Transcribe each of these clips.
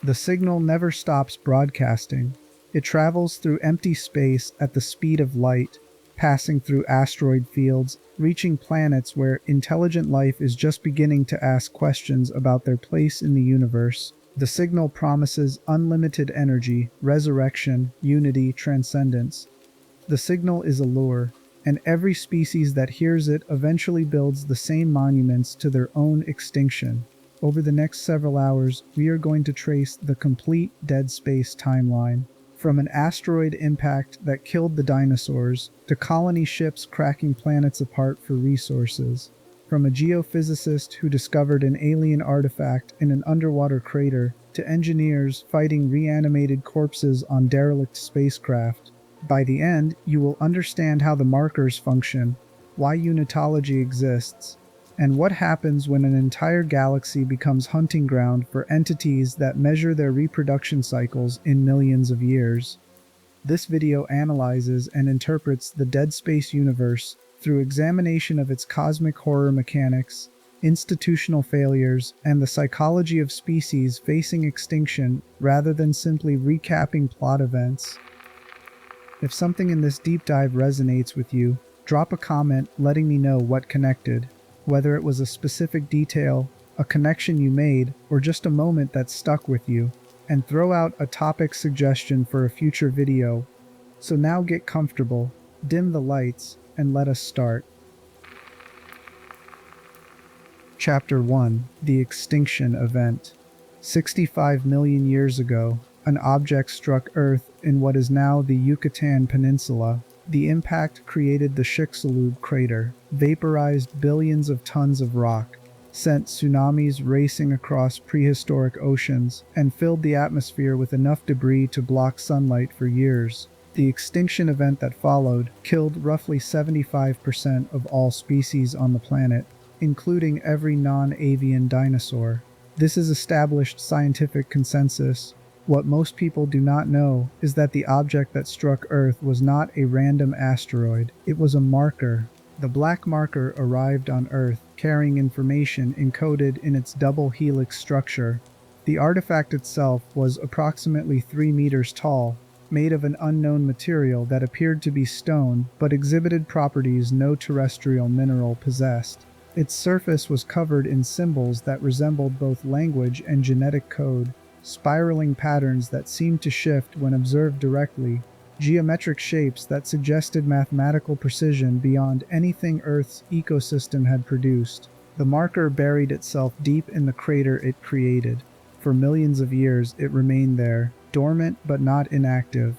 The signal never stops broadcasting. It travels through empty space at the speed of light, passing through asteroid fields, reaching planets where intelligent life is just beginning to ask questions about their place in the universe. The signal promises unlimited energy, resurrection, unity, transcendence. The signal is a lure, and every species that hears it eventually builds the same monuments to their own extinction. Over the next several hours, we are going to trace the complete dead space timeline. From an asteroid impact that killed the dinosaurs, to colony ships cracking planets apart for resources. From a geophysicist who discovered an alien artifact in an underwater crater, to engineers fighting reanimated corpses on derelict spacecraft. By the end, you will understand how the markers function, why unitology exists, and what happens when an entire galaxy becomes hunting ground for entities that measure their reproduction cycles in millions of years. This video analyzes and interprets the Dead Space universe through examination of its cosmic horror mechanics, institutional failures, and the psychology of species facing extinction rather than simply recapping plot events. If something in this deep dive resonates with you, drop a comment letting me know what connected. Whether it was a specific detail, a connection you made, or just a moment that stuck with you, and throw out a topic suggestion for a future video. So now get comfortable, dim the lights, and let us start. Chapter 1: The Extinction Event. 65 million years ago, an object struck Earth in what is now the Yucatan Peninsula. The impact created the Chicxulub crater, vaporized billions of tons of rock, sent tsunamis racing across prehistoric oceans, and filled the atmosphere with enough debris to block sunlight for years. The extinction event that followed killed roughly 75% of all species on the planet, including every non-avian dinosaur. This is established scientific consensus. What most people do not know is that the object that struck Earth was not a random asteroid, it was a marker. The black marker arrived on Earth, carrying information encoded in its double helix structure. The artifact itself was approximately 3 meters tall, made of an unknown material that appeared to be stone but exhibited properties no terrestrial mineral possessed. Its surface was covered in symbols that resembled both language and genetic code. Spiraling patterns that seemed to shift when observed directly, geometric shapes that suggested mathematical precision beyond anything Earth's ecosystem had produced. The marker buried itself deep in the crater it created. For millions of years it remained there, dormant but not inactive.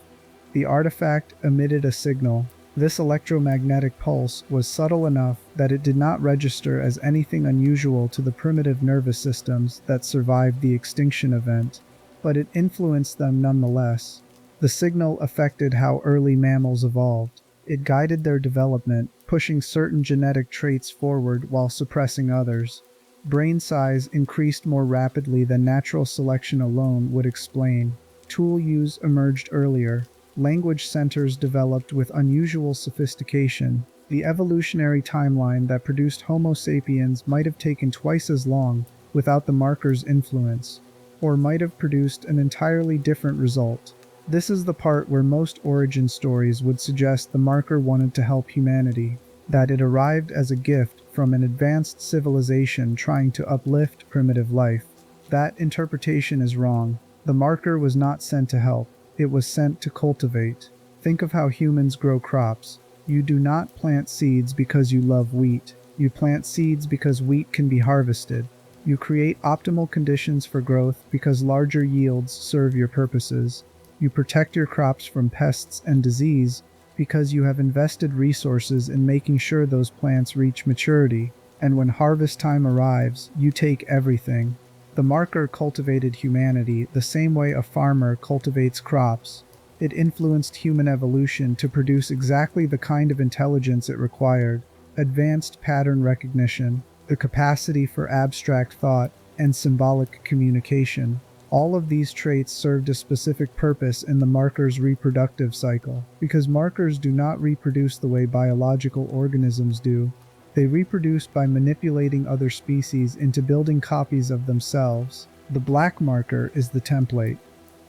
The artifact emitted a signal. This electromagnetic pulse was subtle enough that it did not register as anything unusual to the primitive nervous systems that survived the extinction event, but it influenced them nonetheless. The signal affected how early mammals evolved. It guided their development, pushing certain genetic traits forward while suppressing others. Brain size increased more rapidly than natural selection alone would explain. Tool use emerged earlier. Language centers developed with unusual sophistication. The evolutionary timeline that produced Homo sapiens might have taken twice as long without the marker's influence, or might have produced an entirely different result. This is the part where most origin stories would suggest the marker wanted to help humanity, that it arrived as a gift from an advanced civilization trying to uplift primitive life. That interpretation is wrong. The marker was not sent to help. It was sent to cultivate. Think of how humans grow crops. You do not plant seeds because you love wheat. You plant seeds because wheat can be harvested. You create optimal conditions for growth because larger yields serve your purposes. You protect your crops from pests and disease because you have invested resources in making sure those plants reach maturity. And when harvest time arrives, you take everything. The marker cultivated humanity the same way a farmer cultivates crops. It influenced human evolution to produce exactly the kind of intelligence it required: advanced pattern recognition, the capacity for abstract thought, and symbolic communication. All of these traits served a specific purpose in the marker's reproductive cycle, because markers do not reproduce the way biological organisms do. They reproduce by manipulating other species into building copies of themselves. The black marker is the template.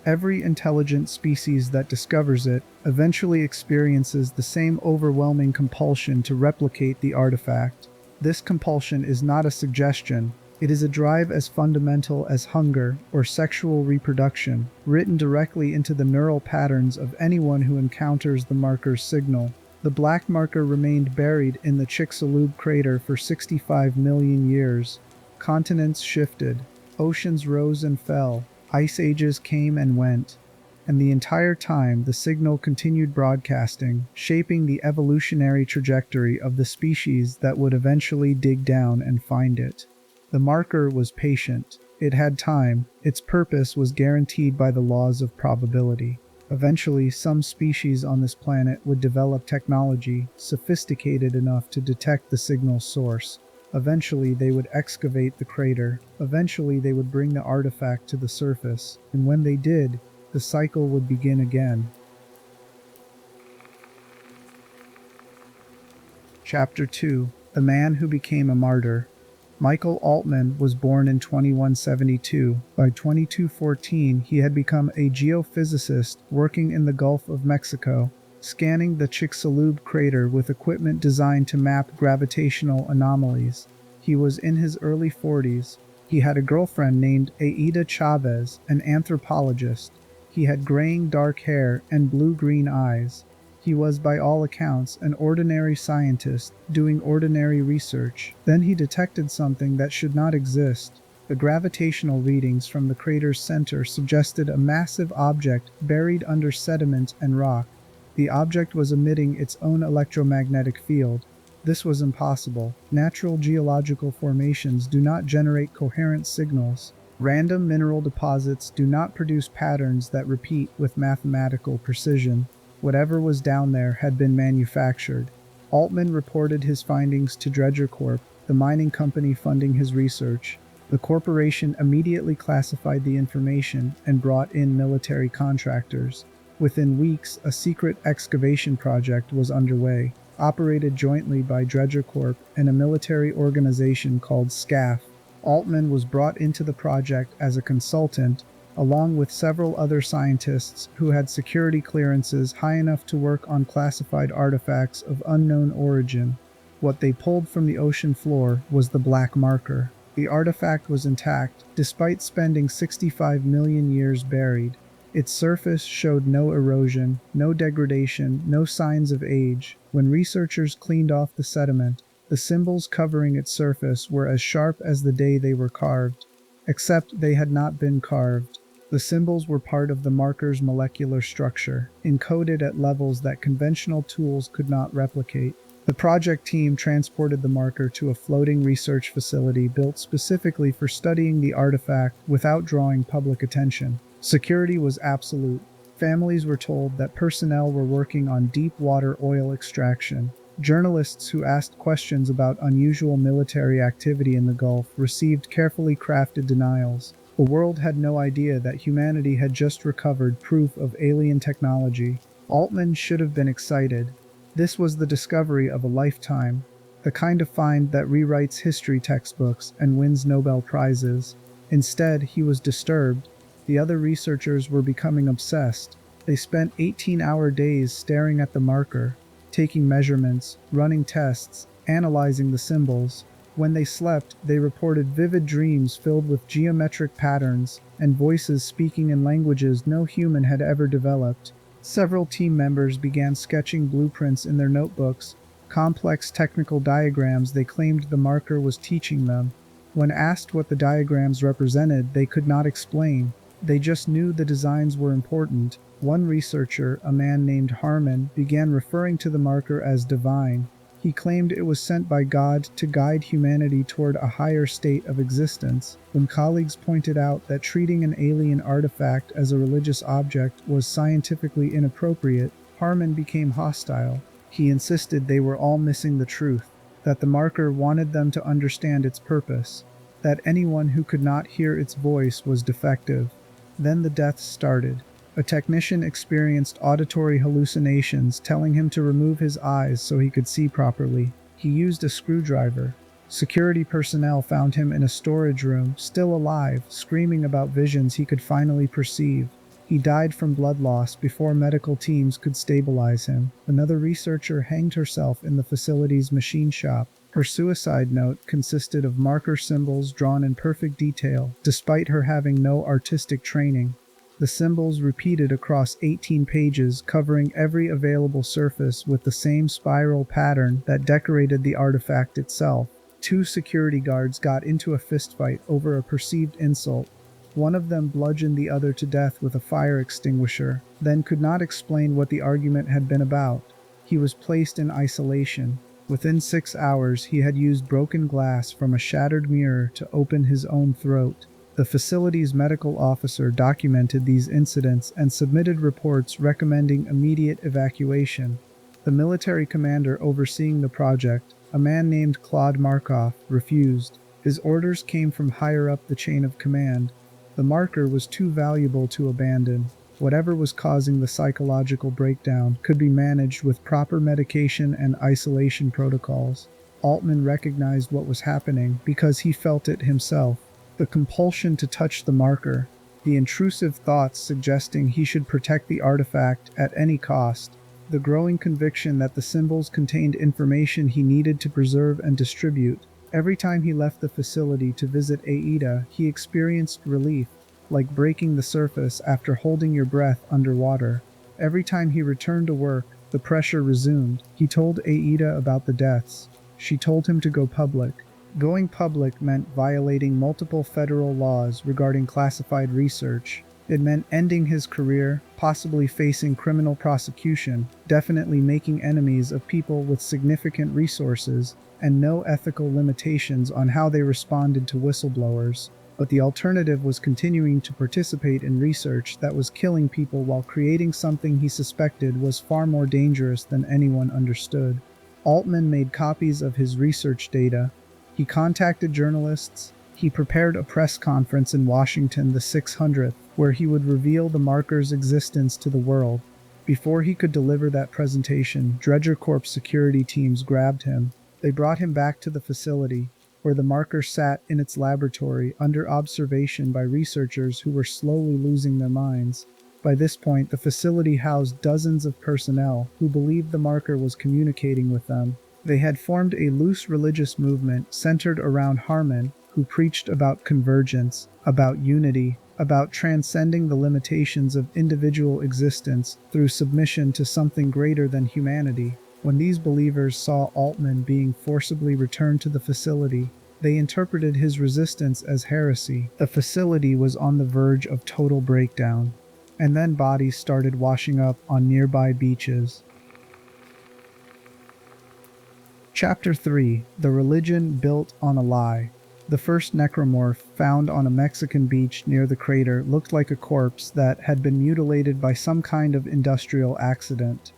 Every intelligent species that discovers it eventually experiences the same overwhelming compulsion to replicate the artifact. This compulsion is not a suggestion, it is a drive as fundamental as hunger or sexual reproduction, written directly into the neural patterns of anyone who encounters the marker's signal. The black marker remained buried in the Chicxulub crater for 65 million years. Continents shifted, oceans rose and fell, ice ages came and went, and the entire time the signal continued broadcasting, shaping the evolutionary trajectory of the species that would eventually dig down and find it. The marker was patient. It had time. Its purpose was guaranteed by the laws of probability. Eventually, some species on this planet would develop technology sophisticated enough to detect the signal's source. Eventually, they would excavate the crater. Eventually, they would bring the artifact to the surface. And when they did, the cycle would begin again. Chapter 2: The Man Who Became a Martyr. Michael Altman was born in 2172. By 2214, he had become a geophysicist working in the Gulf of Mexico, scanning the Chicxulub crater with equipment designed to map gravitational anomalies. He was in his early 40s. He had a girlfriend named Aida Chavez, an anthropologist. He had graying dark hair and blue-green eyes. He was, by all accounts, an ordinary scientist doing ordinary research. Then he detected something that should not exist. The gravitational readings from the crater's center suggested a massive object buried under sediment and rock. The object was emitting its own electromagnetic field. This was impossible. Natural geological formations do not generate coherent signals. Random mineral deposits do not produce patterns that repeat with mathematical precision. Whatever was down there had been manufactured. Altman reported his findings to Dredger Corp, the mining company funding his research. The corporation immediately classified the information and brought in military contractors. Within weeks, a secret excavation project was underway, operated jointly by Dredger Corp and a military organization called SCAF. Altman was brought into the project as a consultant, along with several other scientists who had security clearances high enough to work on classified artifacts of unknown origin. What they pulled from the ocean floor was the black marker. The artifact was intact, despite spending 65 million years buried. Its surface showed no erosion, no degradation, no signs of age. When researchers cleaned off the sediment, the symbols covering its surface were as sharp as the day they were carved. Except they had not been carved. The symbols were part of the marker's molecular structure, encoded at levels that conventional tools could not replicate. The project team transported the marker to a floating research facility built specifically for studying the artifact without drawing public attention. Security was absolute. Families were told that personnel were working on deep water oil extraction. Journalists who asked questions about unusual military activity in the Gulf received carefully crafted denials. The world had no idea that humanity had just recovered proof of alien technology. Altman should have been excited. This was the discovery of a lifetime, the kind of find that rewrites history textbooks and wins Nobel Prizes. Instead, he was disturbed. The other researchers were becoming obsessed. They spent 18-hour days staring at the marker, taking measurements, running tests, analyzing the symbols. When they slept, they reported vivid dreams filled with geometric patterns and voices speaking in languages no human had ever developed. Several team members began sketching blueprints in their notebooks, complex technical diagrams they claimed the marker was teaching them. When asked what the diagrams represented, they could not explain. They just knew the designs were important. One researcher, a man named Harmon, began referring to the marker as divine. He claimed it was sent by God to guide humanity toward a higher state of existence. When colleagues pointed out that treating an alien artifact as a religious object was scientifically inappropriate, Harmon became hostile. He insisted they were all missing the truth, that the marker wanted them to understand its purpose, that anyone who could not hear its voice was defective. Then the deaths started. A technician experienced auditory hallucinations, telling him to remove his eyes so he could see properly. He used a screwdriver. Security personnel found him in a storage room, still alive, screaming about visions he could finally perceive. He died from blood loss before medical teams could stabilize him. Another researcher hanged herself in the facility's machine shop. Her suicide note consisted of marker symbols drawn in perfect detail, despite her having no artistic training. The symbols repeated across 18 pages, covering every available surface with the same spiral pattern that decorated the artifact itself. Two security guards got into a fistfight over a perceived insult. One of them bludgeoned the other to death with a fire extinguisher, then could not explain what the argument had been about. He was placed in isolation. Within 6 hours, he had used broken glass from a shattered mirror to open his own throat. The facility's medical officer documented these incidents and submitted reports recommending immediate evacuation. The military commander overseeing the project, a man named Claude Markov, refused. His orders came from higher up the chain of command. The marker was too valuable to abandon. Whatever was causing the psychological breakdown could be managed with proper medication and isolation protocols. Altman recognized what was happening because he felt it himself. The compulsion to touch the marker, the intrusive thoughts suggesting he should protect the artifact at any cost, the growing conviction that the symbols contained information he needed to preserve and distribute. Every time he left the facility to visit Aida, he experienced relief, like breaking the surface after holding your breath underwater. Every time he returned to work, the pressure resumed. He told Aida about the deaths. She told him to go public. Going public meant violating multiple federal laws regarding classified research. It meant ending his career, possibly facing criminal prosecution, definitely making enemies of people with significant resources, and no ethical limitations on how they responded to whistleblowers. But the alternative was continuing to participate in research that was killing people while creating something he suspected was far more dangerous than anyone understood. Altman made copies of his research data. He contacted journalists. He prepared a press conference in Washington, the 600th, where he would reveal the marker's existence to the world. Before he could deliver that presentation, Dredger Corp security teams grabbed him. They brought him back to the facility, where the marker sat in its laboratory under observation by researchers who were slowly losing their minds. By this point, the facility housed dozens of personnel who believed the marker was communicating with them. They had formed a loose religious movement centered around Harmon, who preached about convergence, about unity, about transcending the limitations of individual existence through submission to something greater than humanity. When these believers saw Altman being forcibly returned to the facility, they interpreted his resistance as heresy. The facility was on the verge of total breakdown, and then bodies started washing up on nearby beaches. Chapter 3: The Religion Built on a Lie. The first necromorph found on a Mexican beach near the crater looked like a corpse that had been mutilated by some kind of industrial accident.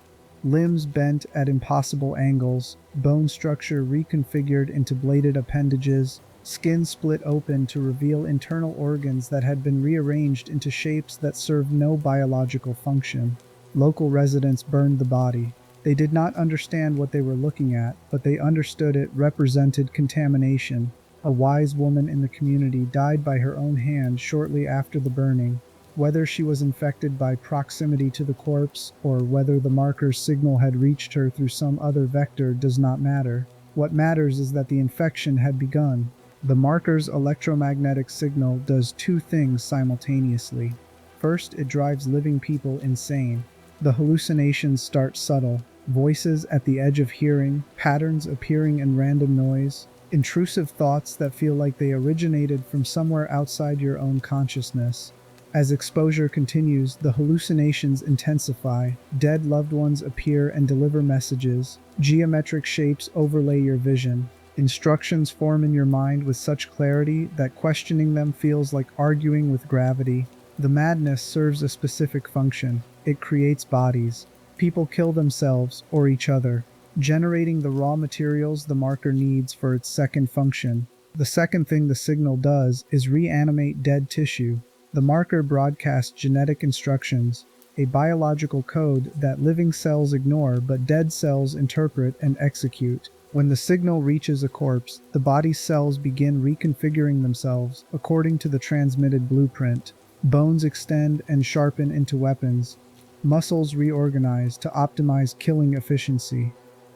Limbs bent at impossible angles, bone structure reconfigured into bladed appendages, skin split open to reveal internal organs that had been rearranged into shapes that served no biological function. Local residents burned the body. They did not understand what they were looking at, but they understood it represented contamination. A wise woman in the community died by her own hand shortly after the burning. Whether she was infected by proximity to the corpse or whether the marker's signal had reached her through some other vector does not matter. What matters is that the infection had begun. The marker's electromagnetic signal does two things simultaneously. First, it drives living people insane. The hallucinations start subtle. Voices at the edge of hearing, patterns appearing in random noise, intrusive thoughts that feel like they originated from somewhere outside your own consciousness. As exposure continues, the hallucinations intensify. Dead loved ones appear and deliver messages. Geometric shapes overlay your vision. Instructions form in your mind with such clarity that questioning them feels like arguing with gravity. The madness serves a specific function. It creates bodies. People kill themselves or each other, generating the raw materials the marker needs for its second function. The second thing the signal does is reanimate dead tissue. The marker broadcasts genetic instructions, a biological code that living cells ignore but dead cells interpret and execute. When the signal reaches a corpse, the body's cells begin reconfiguring themselves according to the transmitted blueprint. Bones extend and sharpen into weapons. Muscles reorganize to optimize killing efficiency.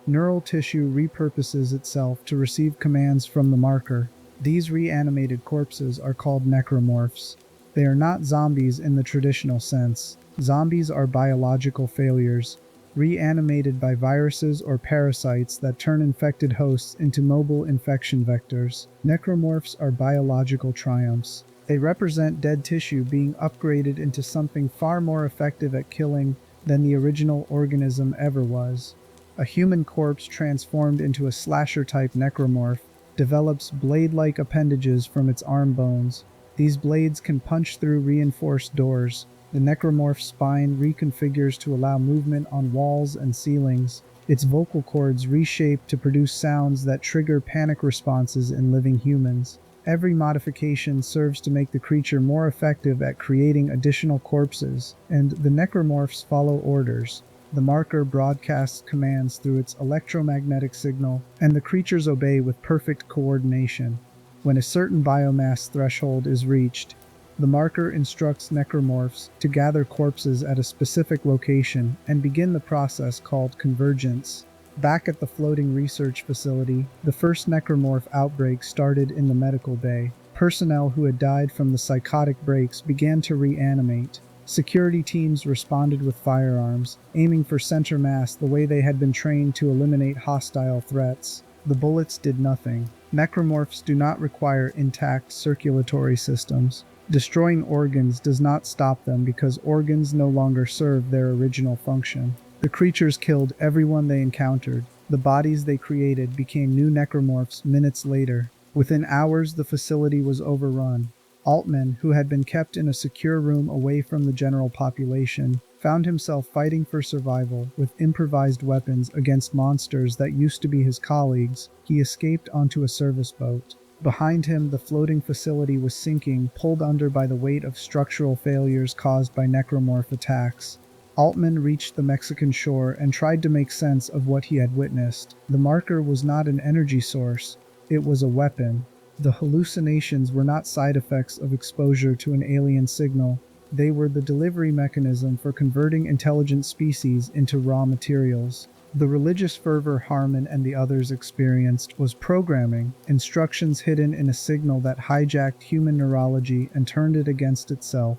Neural tissue repurposes itself to receive commands from the marker. These reanimated corpses are called necromorphs. They are not zombies in the traditional sense. Zombies are biological failures, reanimated by viruses or parasites that turn infected hosts into mobile infection vectors. Necromorphs are biological triumphs. They represent dead tissue being upgraded into something far more effective at killing than the original organism ever was. A human corpse transformed into a slasher-type necromorph develops blade-like appendages from its arm bones. These blades can punch through reinforced doors. The necromorph's spine reconfigures to allow movement on walls and ceilings. Its vocal cords reshape to produce sounds that trigger panic responses in living humans. Every modification serves to make the creature more effective at creating additional corpses, and the necromorphs follow orders. The marker broadcasts commands through its electromagnetic signal, and the creatures obey with perfect coordination. When a certain biomass threshold is reached, the marker instructs necromorphs to gather corpses at a specific location and begin the process called convergence. Back at the floating research facility, the first necromorph outbreak started in the medical bay. Personnel who had died from the psychotic breaks began to reanimate. Security teams responded with firearms, aiming for center mass the way they had been trained to eliminate hostile threats. The bullets did nothing. Necromorphs do not require intact circulatory systems. Destroying organs does not stop them because organs no longer serve their original function. The creatures killed everyone they encountered. The bodies they created became new necromorphs minutes later. Within hours, the facility was overrun. Altman, who had been kept in a secure room away from the general population, found himself fighting for survival with improvised weapons against monsters that used to be his colleagues. He escaped onto a service boat. Behind him, the floating facility was sinking, pulled under by the weight of structural failures caused by necromorph attacks. Altman reached the Mexican shore and tried to make sense of what he had witnessed. The marker was not an energy source, it was a weapon. The hallucinations were not side effects of exposure to an alien signal. They were the delivery mechanism for converting intelligent species into raw materials. The religious fervor Harmon and the others experienced was programming, instructions hidden in a signal that hijacked human neurology and turned it against itself.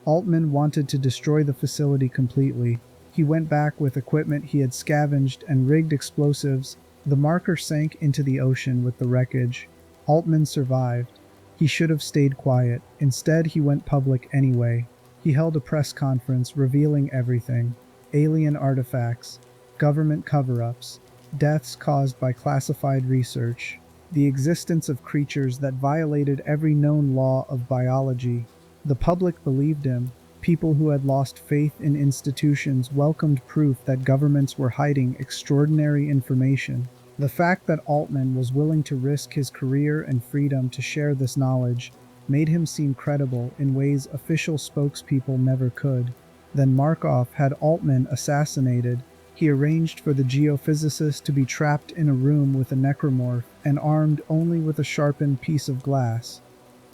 Altman wanted to destroy the facility completely. He went back with equipment he had scavenged and rigged explosives. The marker sank into the ocean with the wreckage. Altman survived. He should have stayed quiet. Instead, he went public anyway. He held a press conference revealing everything. Alien artifacts, government cover-ups, deaths caused by classified research, the existence of creatures that violated every known law of biology. The public believed him. People who had lost faith in institutions welcomed proof that governments were hiding extraordinary information. The fact that Altman was willing to risk his career and freedom to share this knowledge made him seem credible in ways official spokespeople never could. Then Markov had Altman assassinated. He arranged for the geophysicist to be trapped in a room with a necromorph and armed only with a sharpened piece of glass.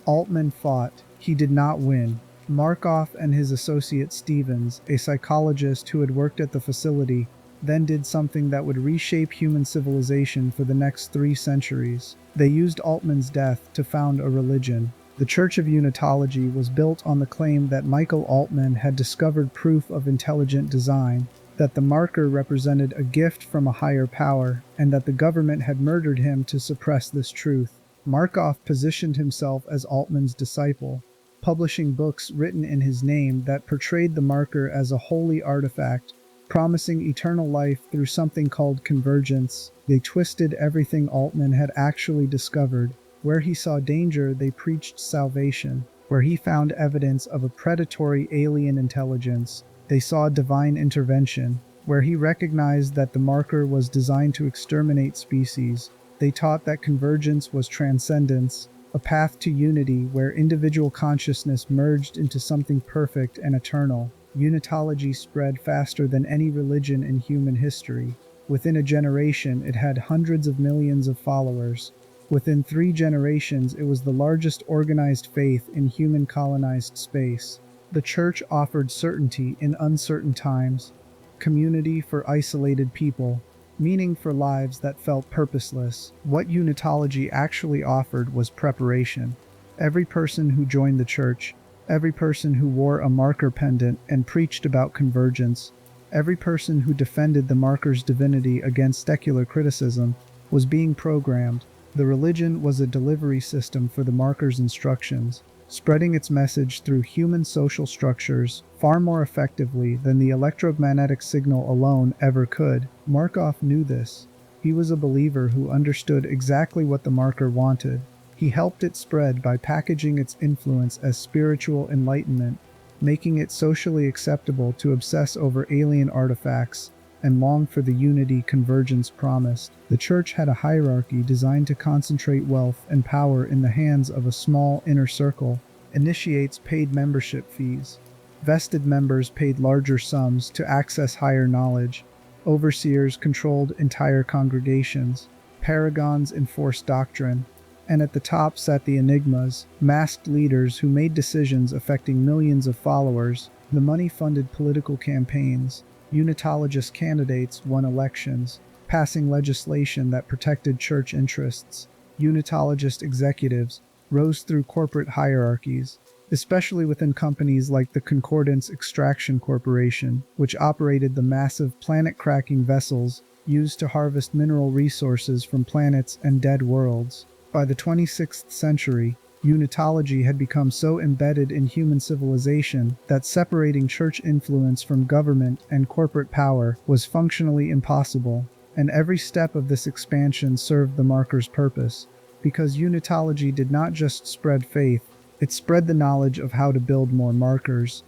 Altman fought. He did not win. Markov and his associate Stevens, a psychologist who had worked at the facility, then did something that would reshape human civilization for the next 3 centuries. They used Altman's death to found a religion. The Church of Unitology was built on the claim that Michael Altman had discovered proof of intelligent design, that the marker represented a gift from a higher power, and that the government had murdered him to suppress this truth. Markov positioned himself as Altman's disciple, publishing books written in his name that portrayed the marker as a holy artifact, promising eternal life through something called convergence. They twisted everything Altman had actually discovered. Where he saw danger, they preached salvation. Where he found evidence of a predatory alien intelligence, they saw divine intervention. Where he recognized that the marker was designed to exterminate species, they taught that convergence was transcendence, a path to unity where individual consciousness merged into something perfect and eternal. Unitology spread faster than any religion in human history. Within a generation, it had hundreds of millions of followers. Within 3 generations, it was the largest organized faith in human colonized space. The church offered certainty in uncertain times, community for isolated people, meaning for lives that felt purposeless. What Unitology actually offered was preparation. Every person who joined the church, every person who wore a marker pendant and preached about convergence, every person who defended the marker's divinity against secular criticism was being programmed. The religion was a delivery system for the marker's instructions, spreading its message through human social structures far more effectively than the electromagnetic signal alone ever could. Markov knew this. He was a believer who understood exactly what the marker wanted. He helped it spread by packaging its influence as spiritual enlightenment, making it socially acceptable to obsess over alien artifacts and long for the unity convergence promised. The church had a hierarchy designed to concentrate wealth and power in the hands of a small inner circle. Initiates paid membership fees. Vested members paid larger sums to access higher knowledge. Overseers controlled entire congregations. Paragons enforced doctrine. And at the top sat the enigmas, masked leaders who made decisions affecting millions of followers. The money funded political campaigns. Unitologist candidates won elections, passing legislation that protected church interests. Unitologist executives rose through corporate hierarchies, especially within companies like the Convergence Extraction Corporation, which operated the massive planet-cracking vessels used to harvest mineral resources from planets and dead worlds. By the 26th century, Unitology had become so embedded in human civilization that separating church influence from government and corporate power was functionally impossible, and every step of this expansion served the marker's purpose. Because Unitology did not just spread faith, it spread the knowledge of how to build more markers.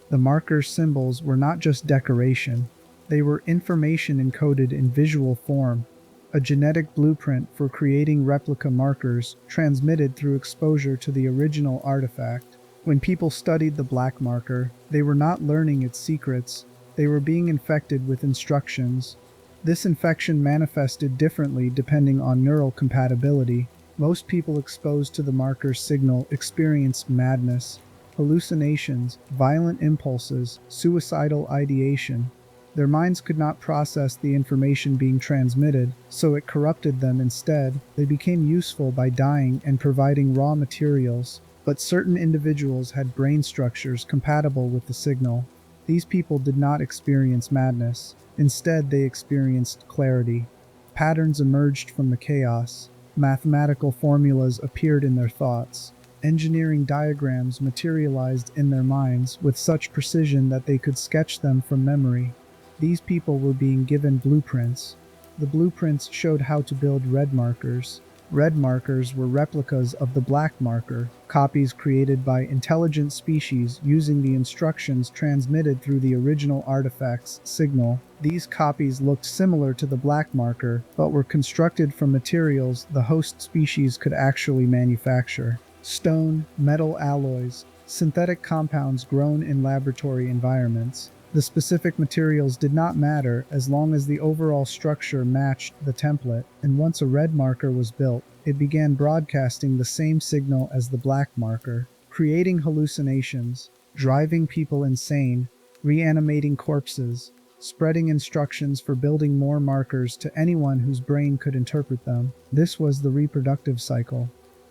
The marker's symbols were not just decoration, they were information encoded in visual form, a genetic blueprint for creating replica markers transmitted through exposure to the original artifact. When people studied the black marker, they were not learning its secrets, they were being infected with instructions. This infection manifested differently depending on neural compatibility. Most people exposed to the marker's signal experienced madness, hallucinations, violent impulses, suicidal ideation. Their minds could not process the information being transmitted, so it corrupted them instead. They became useful by dying and providing raw materials, but certain individuals had brain structures compatible with the signal. These people did not experience madness. Instead, they experienced clarity. Patterns emerged from the chaos. Mathematical formulas appeared in their thoughts. Engineering diagrams materialized in their minds with such precision that they could sketch them from memory. These people were being given blueprints. The blueprints showed how to build red markers. Red markers were replicas of the black marker, copies created by intelligent species using the instructions transmitted through the original artifact's signal. These copies looked similar to the black marker, but were constructed from materials the host species could actually manufacture. Stone, metal alloys, synthetic compounds grown in laboratory environments. The specific materials did not matter as long as the overall structure matched the template, and once a red marker was built, it began broadcasting the same signal as the black marker, creating hallucinations, driving people insane, reanimating corpses, spreading instructions for building more markers to anyone whose brain could interpret them. This was the reproductive cycle.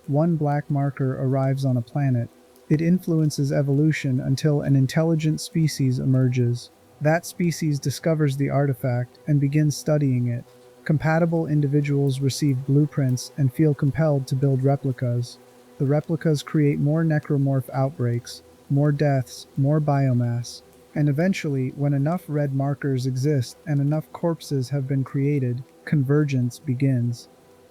One black marker arrives on a planet. It influences evolution until an intelligent species emerges. That species discovers the artifact and begins studying it. Compatible individuals receive blueprints and feel compelled to build replicas. The replicas create more necromorph outbreaks, more deaths, more biomass. And eventually, when enough red markers exist and enough corpses have been created, convergence begins.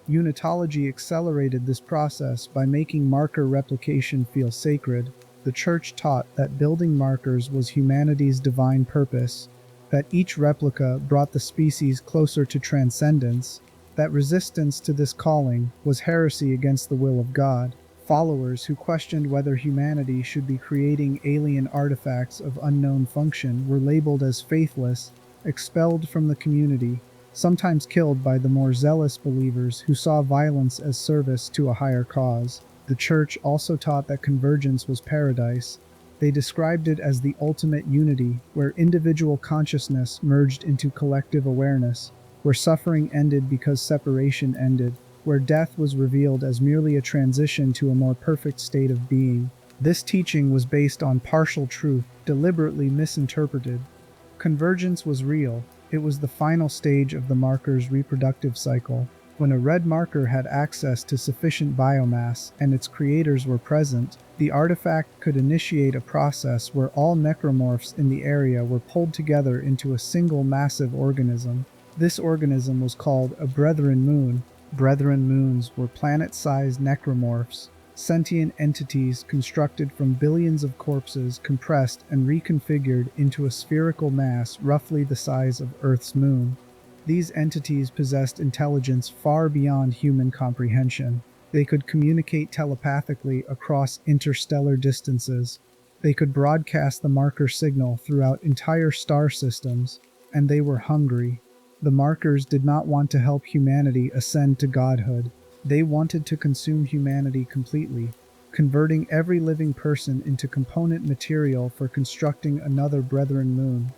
Unitology accelerated this process by making marker replication feel sacred. The church taught that building markers was humanity's divine purpose, that each replica brought the species closer to transcendence, that resistance to this calling was heresy against the will of God. Followers who questioned whether humanity should be creating alien artifacts of unknown function were labeled as faithless, expelled from the community. sometimes killed by the more zealous believers who saw violence as service to a higher cause. The Church also taught that convergence was paradise. They described it as the ultimate unity, where individual consciousness merged into collective awareness, where suffering ended because separation ended, where death was revealed as merely a transition to a more perfect state of being. This teaching was based on partial truth, deliberately misinterpreted. Convergence was real. It was the final stage of the marker's reproductive cycle. When a red marker had access to sufficient biomass and its creators were present, the artifact could initiate a process where all necromorphs in the area were pulled together into a single massive organism. This organism was called a Brethren Moon. Brethren Moons were planet-sized necromorphs, sentient entities constructed from billions of corpses compressed and reconfigured into a spherical mass roughly the size of Earth's moon. These entities possessed intelligence far beyond human comprehension. They could communicate telepathically across interstellar distances. They could broadcast the marker signal throughout entire star systems, and they were hungry. The markers did not want to help humanity ascend to godhood. They wanted to consume humanity completely, converting every living person into component material for constructing another Brethren Moon.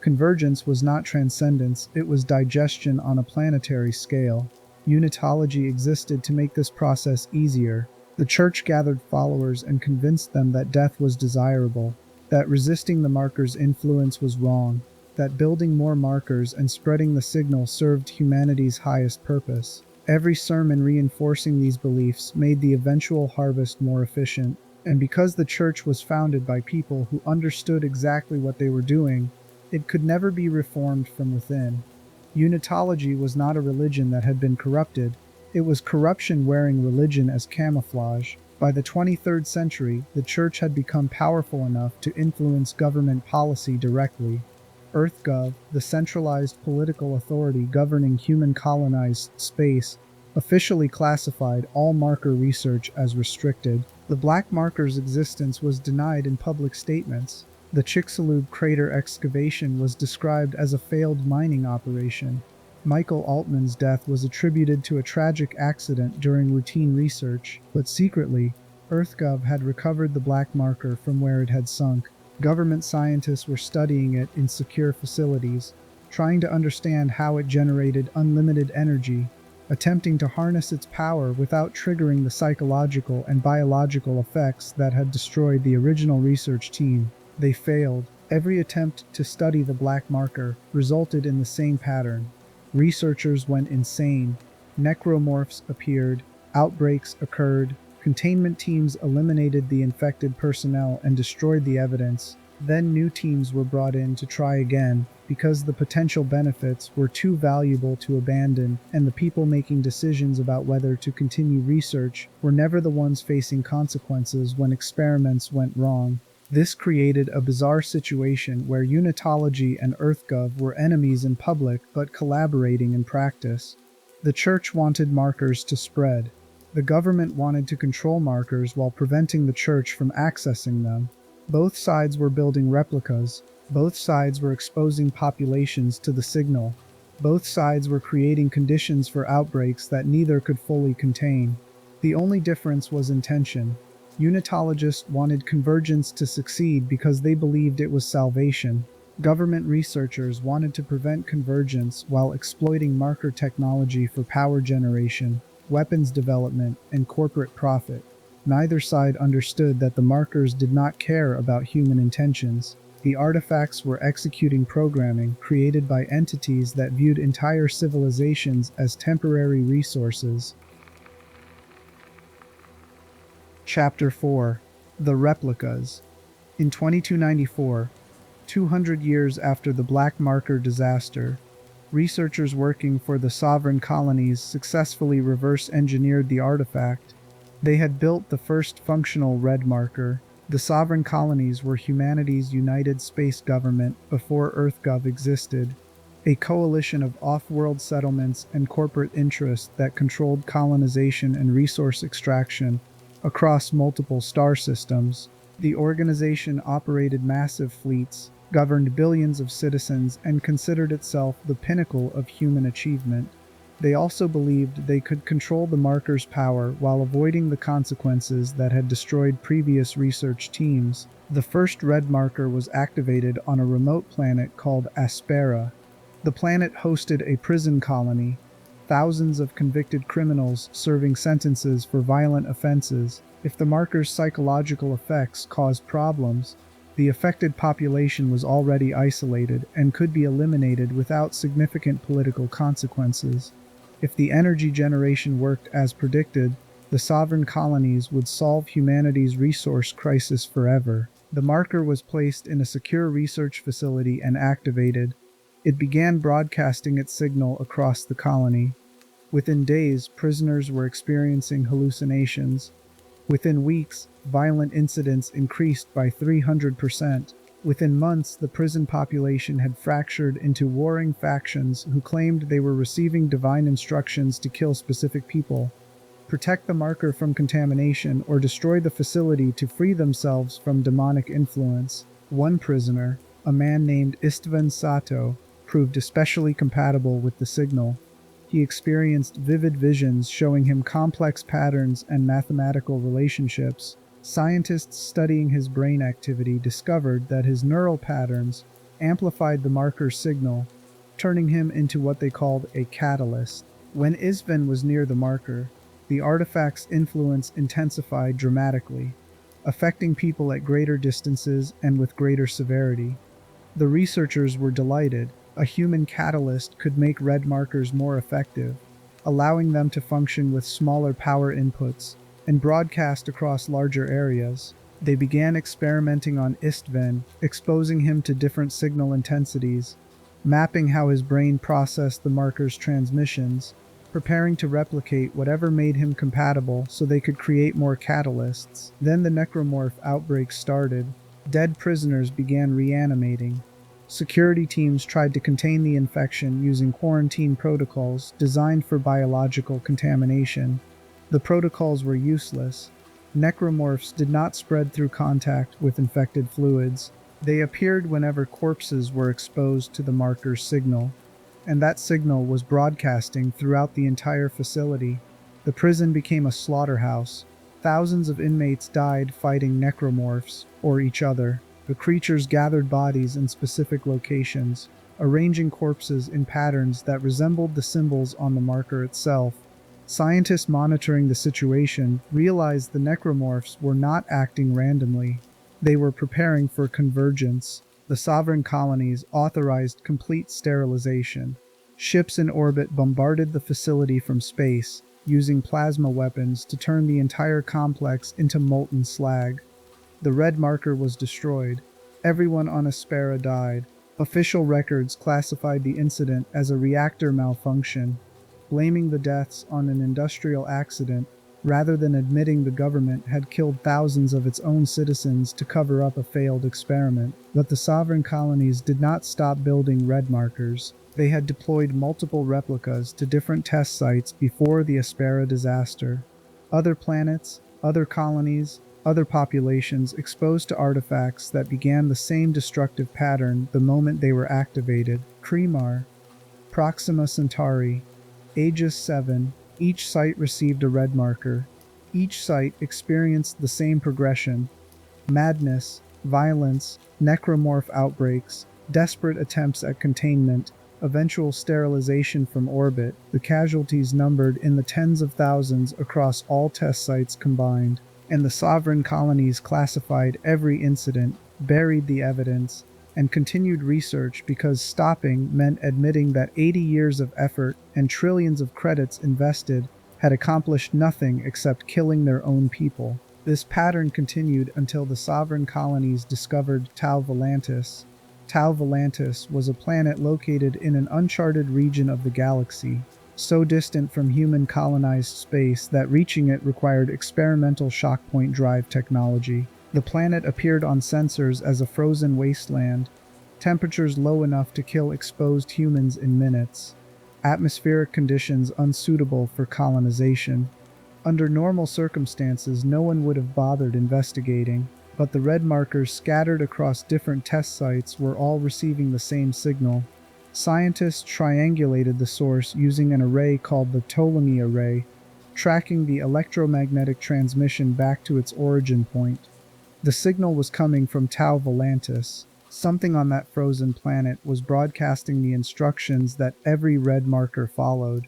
Convergence was not transcendence, it was digestion on a planetary scale. Unitology existed to make this process easier. The Church gathered followers and convinced them that death was desirable, that resisting the marker's influence was wrong, that building more markers and spreading the signal served humanity's highest purpose. Every sermon reinforcing these beliefs made the eventual harvest more efficient, and because the Church was founded by people who understood exactly what they were doing, it could never be reformed from within. Unitology was not a religion that had been corrupted, it was corruption wearing religion as camouflage. By the 23rd century, the Church had become powerful enough to influence government policy directly. EarthGov, the centralized political authority governing human colonized space, officially classified all marker research as restricted. The black marker's existence was denied in public statements. The Chicxulub crater excavation was described as a failed mining operation. Michael Altman's death was attributed to a tragic accident during routine research, but secretly, EarthGov had recovered the black marker from where it had sunk. Government scientists were studying it in secure facilities, trying to understand how it generated unlimited energy, attempting to harness its power without triggering the psychological and biological effects that had destroyed the original research team. They failed. Every attempt to study the black marker resulted in the same pattern. Researchers went insane. Necromorphs appeared. Outbreaks occurred. Containment teams eliminated the infected personnel and destroyed the evidence. Then new teams were brought in to try again, because the potential benefits were too valuable to abandon, and the people making decisions about whether to continue research were never the ones facing consequences when experiments went wrong. This created a bizarre situation where Unitology and EarthGov were enemies in public but collaborating in practice. The Church wanted markers to spread. The government wanted to control markers while preventing the Church from accessing them. Both sides were building replicas. Both sides were exposing populations to the signal. Both sides were creating conditions for outbreaks that neither could fully contain. The only difference was intention. Unitologists wanted convergence to succeed because they believed it was salvation. Government researchers wanted to prevent convergence while exploiting marker technology for power generation, weapons development, and corporate profit. Neither side understood that the markers did not care about human intentions. The artifacts were executing programming created by entities that viewed entire civilizations as temporary resources. Chapter 4. The Replicas. In 2294, 200 years after the Black Marker disaster, researchers working for the sovereign colonies successfully reverse-engineered the artifact. They had built the first functional red marker. The sovereign colonies were humanity's united space government before EarthGov existed, a coalition of off-world settlements and corporate interests that controlled colonization and resource extraction across multiple star systems. The organization operated massive fleets, governed billions of citizens, and considered itself the pinnacle of human achievement. They also believed they could control the marker's power while avoiding the consequences that had destroyed previous research teams. The first red marker was activated on a remote planet called Aspera. The planet hosted a prison colony, thousands of convicted criminals serving sentences for violent offenses. If the marker's psychological effects caused problems, the affected population was already isolated and could be eliminated without significant political consequences. If the energy generation worked as predicted, the sovereign colonies would solve humanity's resource crisis forever. The marker was placed in a secure research facility and activated. It began broadcasting its signal across the colony. Within days, prisoners were experiencing hallucinations. Within weeks, violent incidents increased by 300%. Within months, the prison population had fractured into warring factions who claimed they were receiving divine instructions to kill specific people, protect the marker from contamination, or destroy the facility to free themselves from demonic influence. One prisoner, a man named Istvan Sato, proved especially compatible with the signal. He experienced vivid visions showing him complex patterns and mathematical relationships. Scientists studying his brain activity discovered that his neural patterns amplified the marker's signal, turning him into what they called a catalyst. When Istvan was near the marker, the artifact's influence intensified dramatically, affecting people at greater distances and with greater severity. The researchers were delighted. A human catalyst could make red markers more effective, allowing them to function with smaller power inputs and broadcast across larger areas. They began experimenting on Istvan, exposing him to different signal intensities, mapping how his brain processed the marker's transmissions, preparing to replicate whatever made him compatible so they could create more catalysts. Then the Necromorph outbreak started. Dead prisoners began reanimating. Security teams tried to contain the infection using quarantine protocols designed for biological contamination. The protocols were useless. Necromorphs did not spread through contact with infected fluids. They appeared whenever corpses were exposed to the marker's signal, and that signal was broadcasting throughout the entire facility. The prison became a slaughterhouse. Thousands of inmates died fighting necromorphs, or each other. The creatures gathered bodies in specific locations, arranging corpses in patterns that resembled the symbols on the marker itself. Scientists monitoring the situation realized the necromorphs were not acting randomly. They were preparing for convergence. The sovereign colonies authorized complete sterilization. Ships in orbit bombarded the facility from space, using plasma weapons to turn the entire complex into molten slag. The red marker was destroyed. Everyone on Aspera died. Official records classified the incident as a reactor malfunction, blaming the deaths on an industrial accident rather than admitting the government had killed thousands of its own citizens to cover up a failed experiment. But the sovereign colonies did not stop building red markers. They had deployed multiple replicas to different test sites before the Aspera disaster. Other planets, other colonies, other populations exposed to artifacts that began the same destructive pattern the moment they were activated. Cremar, Proxima Centauri, Aegis 7, each site received a red marker. Each site experienced the same progression: madness, violence, necromorph outbreaks, desperate attempts at containment, eventual sterilization from orbit. The casualties numbered in the tens of thousands across all test sites combined, and the sovereign colonies classified every incident, buried the evidence, and continued research because stopping meant admitting that 80 years of effort and trillions of credits invested had accomplished nothing except killing their own people. This pattern continued until the sovereign colonies discovered Tau Volantis. Tau Volantis was a planet located in an uncharted region of the galaxy, so distant from human-colonized space that reaching it required experimental shockpoint drive technology. The planet appeared on sensors as a frozen wasteland, temperatures low enough to kill exposed humans in minutes, atmospheric conditions unsuitable for colonization. Under normal circumstances, no one would have bothered investigating, but the red markers scattered across different test sites were all receiving the same signal. Scientists triangulated the source using an array called the Ptolemy array, tracking the electromagnetic transmission back to its origin point. The signal was coming from Tau Volantis. Something on that frozen planet was broadcasting the instructions that every red marker followed.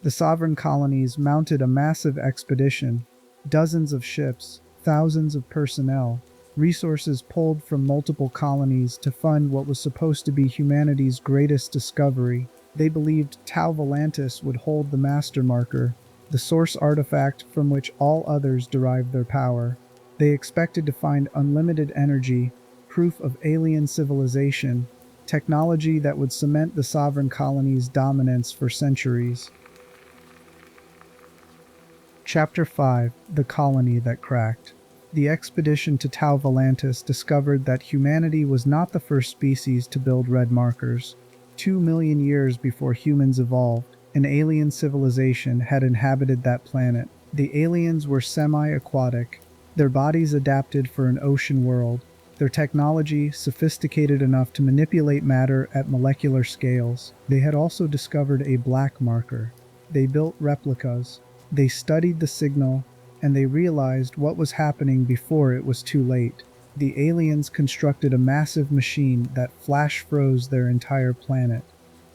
The sovereign colonies mounted a massive expedition, dozens of ships, thousands of personnel, resources pulled from multiple colonies to fund what was supposed to be humanity's greatest discovery. They believed Tau Volantis would hold the master marker, the source artifact from which all others derived their power. They expected to find unlimited energy, proof of alien civilization, technology that would cement the sovereign colony's dominance for centuries. Chapter 5: The Colony That Cracked. The expedition to Tau Volantis discovered that humanity was not the first species to build red markers. 2 million years before humans evolved, an alien civilization had inhabited that planet. The aliens were semi-aquatic. Their bodies adapted for an ocean world. Their technology sophisticated enough to manipulate matter at molecular scales. They had also discovered a black marker. They built replicas. They studied the signal, and they realized what was happening before it was too late. The aliens constructed a massive machine that flash froze their entire planet.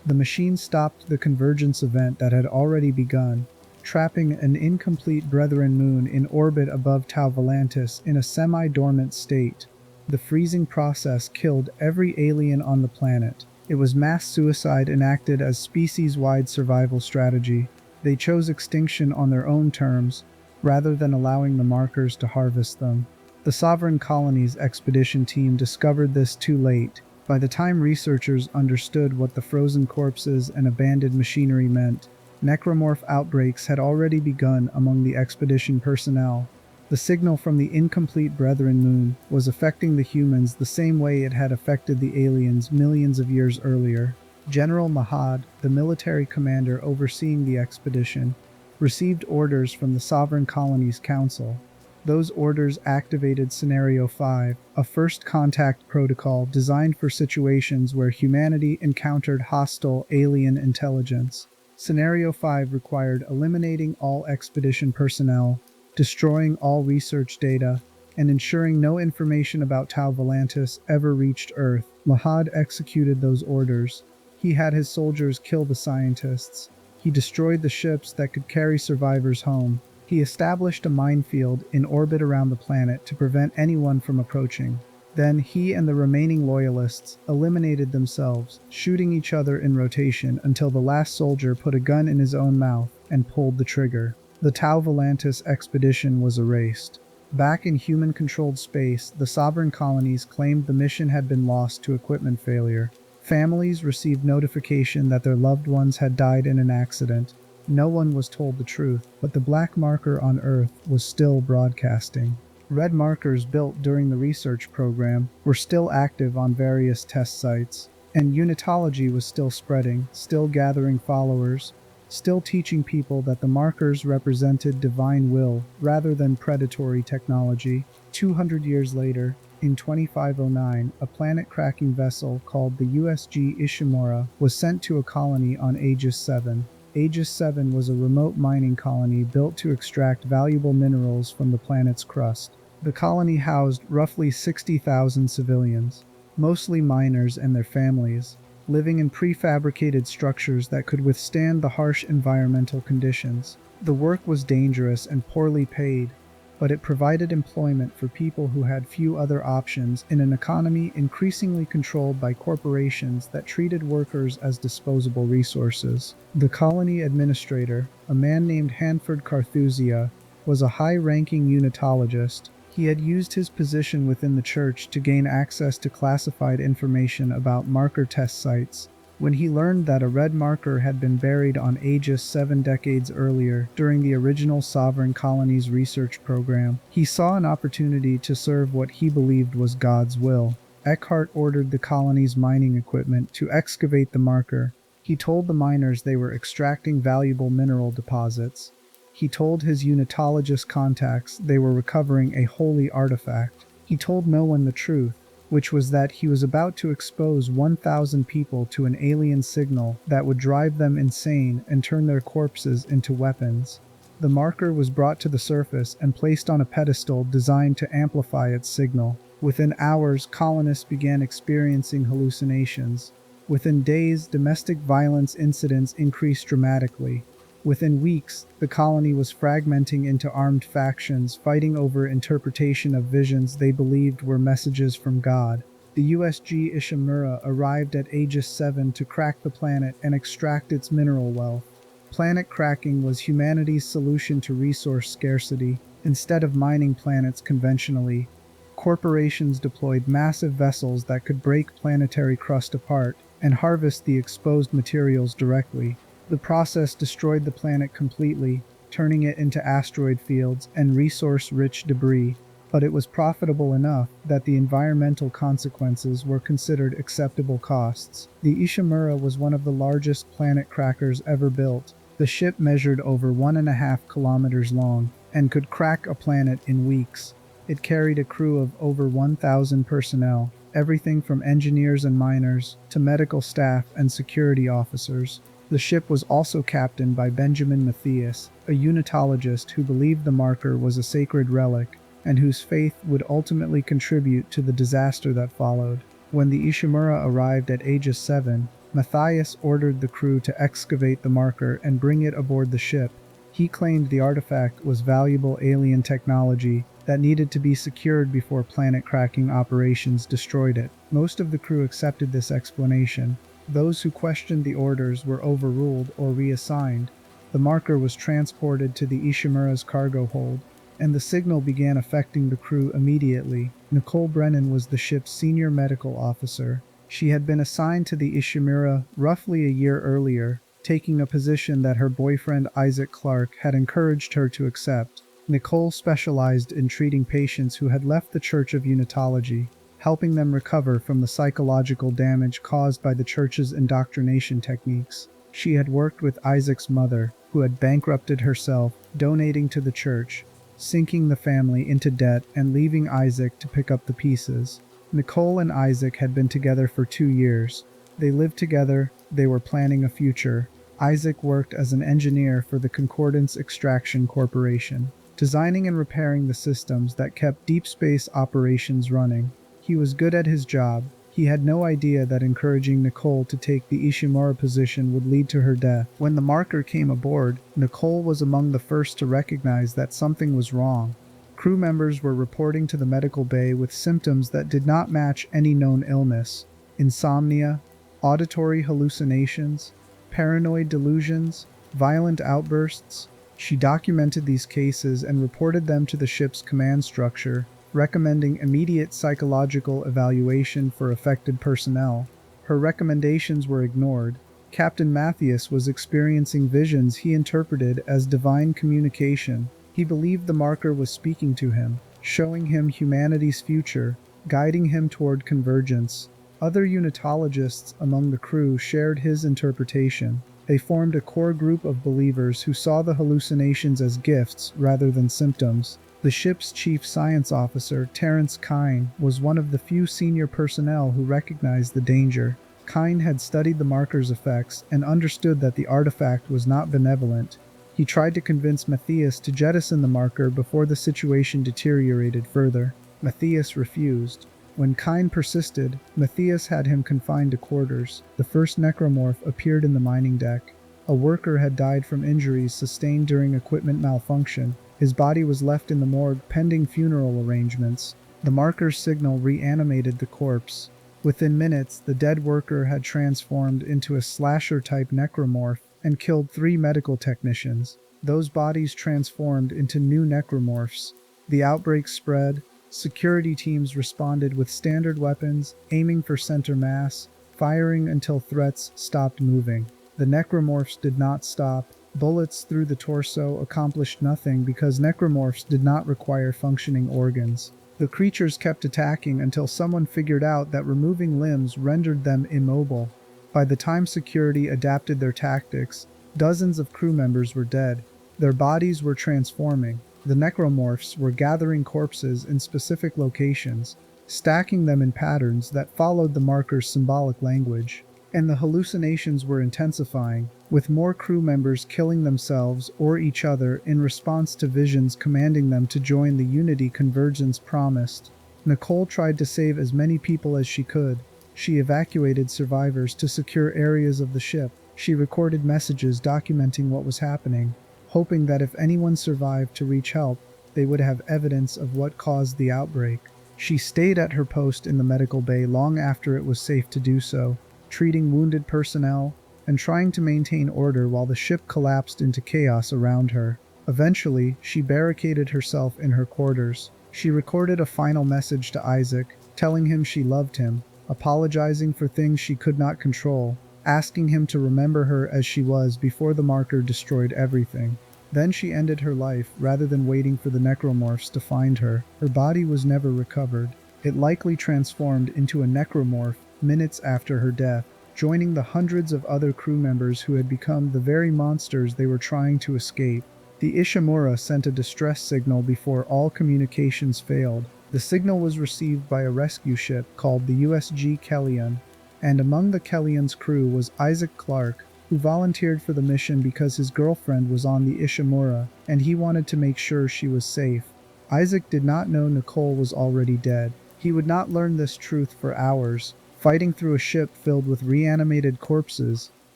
The machine stopped the Convergence Event that had already begun, trapping an incomplete Brethren moon in orbit above Tau Volantis in a semi-dormant state. The freezing process killed every alien on the planet. It was mass suicide enacted as species-wide survival strategy. They chose extinction on their own terms, rather than allowing the markers to harvest them. The Sovereign Colonies expedition team discovered this too late. By the time researchers understood what the frozen corpses and abandoned machinery meant, Necromorph outbreaks had already begun among the expedition personnel. The signal from the incomplete Brethren moon was affecting the humans the same way it had affected the aliens millions of years earlier. General Mahad, the military commander overseeing the expedition, received orders from the Sovereign Colonies Council. Those orders activated Scenario 5, a first contact protocol designed for situations where humanity encountered hostile alien intelligence. Scenario 5 required eliminating all expedition personnel, destroying all research data, and ensuring no information about Tau Volantis ever reached Earth. Mahad executed those orders. He had his soldiers kill the scientists. He destroyed the ships that could carry survivors home. He established a minefield in orbit around the planet to prevent anyone from approaching. Then he and the remaining loyalists eliminated themselves, shooting each other in rotation until the last soldier put a gun in his own mouth and pulled the trigger. The Tau Volantis expedition was erased. Back in human-controlled space, the sovereign colonies claimed the mission had been lost to equipment failure. Families received notification that their loved ones had died in an accident. No one was told the truth, but the black marker on Earth was still broadcasting. Red markers built during the research program were still active on various test sites, and Unitology was still spreading, still gathering followers, still teaching people that the markers represented divine will rather than predatory technology. 200 years later, in 2509, a planet-cracking vessel called the USG Ishimura was sent to a colony on Aegis 7. Aegis 7 was a remote mining colony built to extract valuable minerals from the planet's crust. The colony housed roughly 60,000 civilians, mostly miners and their families, living in prefabricated structures that could withstand the harsh environmental conditions. The work was dangerous and poorly paid, but it provided employment for people who had few other options in an economy increasingly controlled by corporations that treated workers as disposable resources. The colony administrator, a man named Hanford Carthusia, was a high-ranking Unitologist. He had used his position within the church to gain access to classified information about marker test sites. When he learned that a red marker had been buried on Aegis 7 decades earlier during the original Sovereign Colonies research program, he saw an opportunity to serve what he believed was God's will. Eckhart ordered the colony's mining equipment to excavate the marker. He told the miners they were extracting valuable mineral deposits. He told his Unitologist contacts they were recovering a holy artifact. He told no one the truth, which was that he was about to expose 1,000 people to an alien signal that would drive them insane and turn their corpses into weapons. The marker was brought to the surface and placed on a pedestal designed to amplify its signal. Within hours, colonists began experiencing hallucinations. Within days, domestic violence incidents increased dramatically. Within weeks, the colony was fragmenting into armed factions, fighting over interpretation of visions they believed were messages from God. The USG Ishimura arrived at Aegis 7 to crack the planet and extract its mineral wealth. Planet cracking was humanity's solution to resource scarcity. Instead of mining planets conventionally, corporations deployed massive vessels that could break planetary crust apart and harvest the exposed materials directly. The process destroyed the planet completely, turning it into asteroid fields and resource-rich debris, but it was profitable enough that the environmental consequences were considered acceptable costs. The Ishimura was one of the largest planet crackers ever built. The ship measured over 1.5 kilometers long and could crack a planet in weeks. It carried a crew of over 1,000 personnel, everything from engineers and miners to medical staff and security officers. The ship was also captained by Benjamin Matthias, a Unitologist who believed the marker was a sacred relic and whose faith would ultimately contribute to the disaster that followed. When the Ishimura arrived at Aegis 7, Matthias ordered the crew to excavate the marker and bring it aboard the ship. He claimed the artifact was valuable alien technology that needed to be secured before planet-cracking operations destroyed it. Most of the crew accepted this explanation. Those who questioned the orders were overruled or reassigned. The marker was transported to the Ishimura's cargo hold, and the signal began affecting the crew immediately. Nicole Brennan was the ship's senior medical officer. She had been assigned to the Ishimura roughly a year earlier, taking a position that her boyfriend Isaac Clarke had encouraged her to accept. Nicole specialized in treating patients who had left the Church of Unitology, helping them recover from the psychological damage caused by the Church's indoctrination techniques. She had worked with Isaac's mother, who had bankrupted herself, donating to the Church, sinking the family into debt and leaving Isaac to pick up the pieces. Nicole and Isaac had been together for 2 years. They lived together, they were planning a future. Isaac worked as an engineer for the Convergence Extraction Corporation, designing and repairing the systems that kept deep space operations running. He was good at his job. He had no idea that encouraging Nicole to take the Ishimura position would lead to her death. When the marker came aboard, Nicole was among the first to recognize that something was wrong. Crew members were reporting to the medical bay with symptoms that did not match any known illness: insomnia, auditory hallucinations, paranoid delusions, violent outbursts. She documented these cases and reported them to the ship's command structure, recommending immediate psychological evaluation for affected personnel. Her recommendations were ignored. Captain Matthias was experiencing visions he interpreted as divine communication. He believed the marker was speaking to him, showing him humanity's future, guiding him toward convergence. Other Unitologists among the crew shared his interpretation. They formed a core group of believers who saw the hallucinations as gifts rather than symptoms. The ship's chief science officer, Terence Kine, was one of the few senior personnel who recognized the danger. Kine had studied the marker's effects and understood that the artifact was not benevolent. He tried to convince Matthias to jettison the marker before the situation deteriorated further. Matthias refused. When Kine persisted, Matthias had him confined to quarters. The first necromorph appeared in the mining deck. A worker had died from injuries sustained during equipment malfunction. His body was left in the morgue pending funeral arrangements. The marker's signal reanimated the corpse. Within minutes, the dead worker had transformed into a slasher-type necromorph and killed 3 medical technicians. Those bodies transformed into new necromorphs. The outbreak spread. Security teams responded with standard weapons, aiming for center mass, firing until threats stopped moving. The necromorphs did not stop. Bullets through the torso accomplished nothing because necromorphs did not require functioning organs. The creatures kept attacking until someone figured out that removing limbs rendered them immobile. By the time security adapted their tactics, dozens of crew members were dead. Their bodies were transforming. The necromorphs were gathering corpses in specific locations, stacking them in patterns that followed the marker's symbolic language. And the hallucinations were intensifying, with more crew members killing themselves or each other in response to visions commanding them to join the unity convergence promised. Nicole tried to save as many people as she could. She evacuated survivors to secure areas of the ship. She recorded messages documenting what was happening, hoping that if anyone survived to reach help, they would have evidence of what caused the outbreak. She stayed at her post in the medical bay long after it was safe to do so, treating wounded personnel and trying to maintain order while the ship collapsed into chaos around her. Eventually, she barricaded herself in her quarters. She recorded a final message to Isaac, telling him she loved him, apologizing for things she could not control, asking him to remember her as she was before the marker destroyed everything. Then she ended her life rather than waiting for the necromorphs to find her. Her body was never recovered. It likely transformed into a necromorph minutes after her death, joining the hundreds of other crew members who had become the very monsters they were trying to escape. The Ishimura sent a distress signal before all communications failed. The signal was received by a rescue ship called the USG Ishimura, and among the Kellyan's crew was Isaac Clarke, who volunteered for the mission because his girlfriend was on the Ishimura, and he wanted to make sure she was safe. Isaac did not know Nicole was already dead. He would not learn this truth for hours, fighting through a ship filled with reanimated corpses,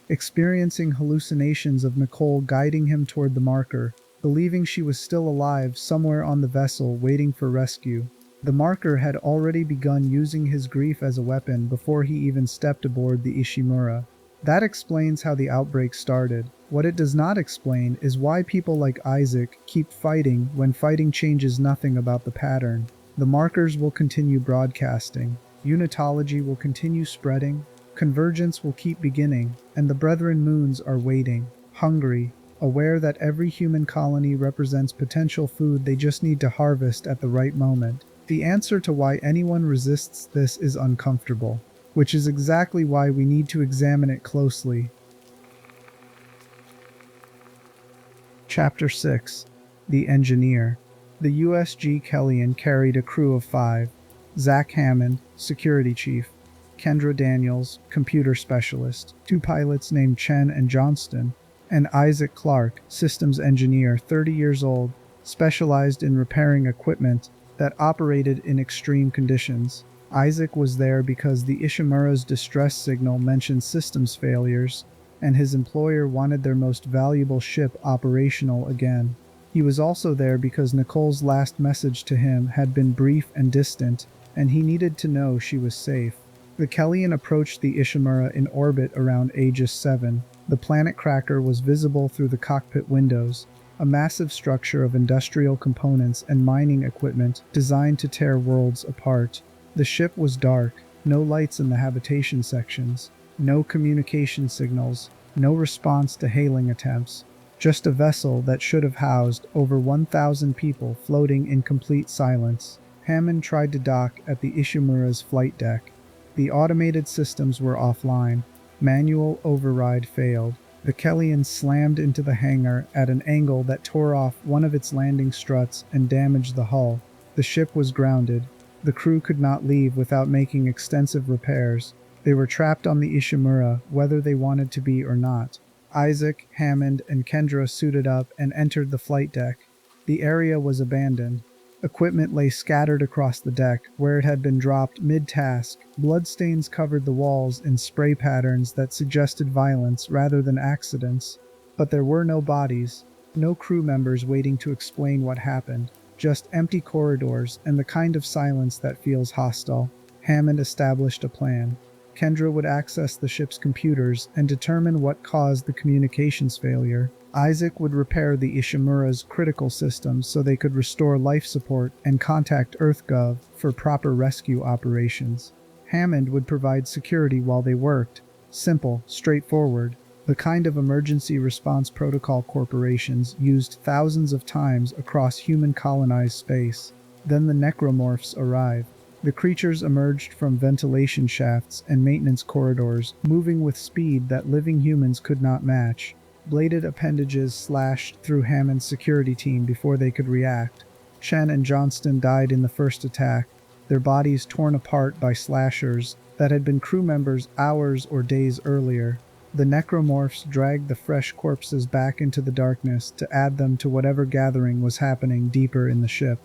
experiencing hallucinations of Nicole guiding him toward the marker, believing she was still alive somewhere on the vessel waiting for rescue. The marker had already begun using his grief as a weapon before he even stepped aboard the Ishimura. That explains how the outbreak started. What it does not explain is why people like Isaac keep fighting when fighting changes nothing about the pattern. The markers will continue broadcasting. Unitology will continue spreading. Convergence will keep beginning. And the Brethren Moons are waiting, hungry, aware that every human colony represents potential food they just need to harvest at the right moment. The answer to why anyone resists this is uncomfortable, which is exactly why we need to examine it closely. Chapter 6. The Engineer. The USG Kellyan carried a crew of 5. Zach Hammond, Security Chief. Kendra Daniels, Computer Specialist. 2 pilots named Chen and Johnston. And Isaac Clarke, Systems Engineer, 30 years old, specialized in repairing equipment that operated in extreme conditions. Isaac was there because the Ishimura's distress signal mentioned systems failures, and his employer wanted their most valuable ship operational again. He was also there because Nicole's last message to him had been brief and distant, and he needed to know she was safe. The Kellyan approached the Ishimura in orbit around Aegis 7. The planet cracker was visible through the cockpit windows, a massive structure of industrial components and mining equipment designed to tear worlds apart. The ship was dark, no lights in the habitation sections, no communication signals, no response to hailing attempts, just a vessel that should have housed over 1,000 people floating in complete silence. Hammond tried to dock at the Ishimura's flight deck. The automated systems were offline. Manual override failed. The Kellyan slammed into the hangar at an angle that tore off one of its landing struts and damaged the hull. The ship was grounded. The crew could not leave without making extensive repairs. They were trapped on the Ishimura, whether they wanted to be or not. Isaac, Hammond, and Kendra suited up and entered the flight deck. The area was abandoned. Equipment lay scattered across the deck, where it had been dropped mid-task. Bloodstains covered the walls in spray patterns that suggested violence rather than accidents. But there were no bodies, no crew members waiting to explain what happened. Just empty corridors and the kind of silence that feels hostile. Hammond established a plan. Kendra would access the ship's computers and determine what caused the communications failure. Isaac would repair the Ishimura's critical systems so they could restore life support and contact EarthGov for proper rescue operations. Hammond would provide security while they worked. Simple, straightforward. The kind of emergency response protocol corporations used thousands of times across human-colonized space. Then the necromorphs arrived. The creatures emerged from ventilation shafts and maintenance corridors, moving with speed that living humans could not match. Bladed appendages slashed through Hammond's security team before they could react. Chen and Johnston died in the first attack, their bodies torn apart by slashers that had been crew members hours or days earlier. The necromorphs dragged the fresh corpses back into the darkness to add them to whatever gathering was happening deeper in the ship.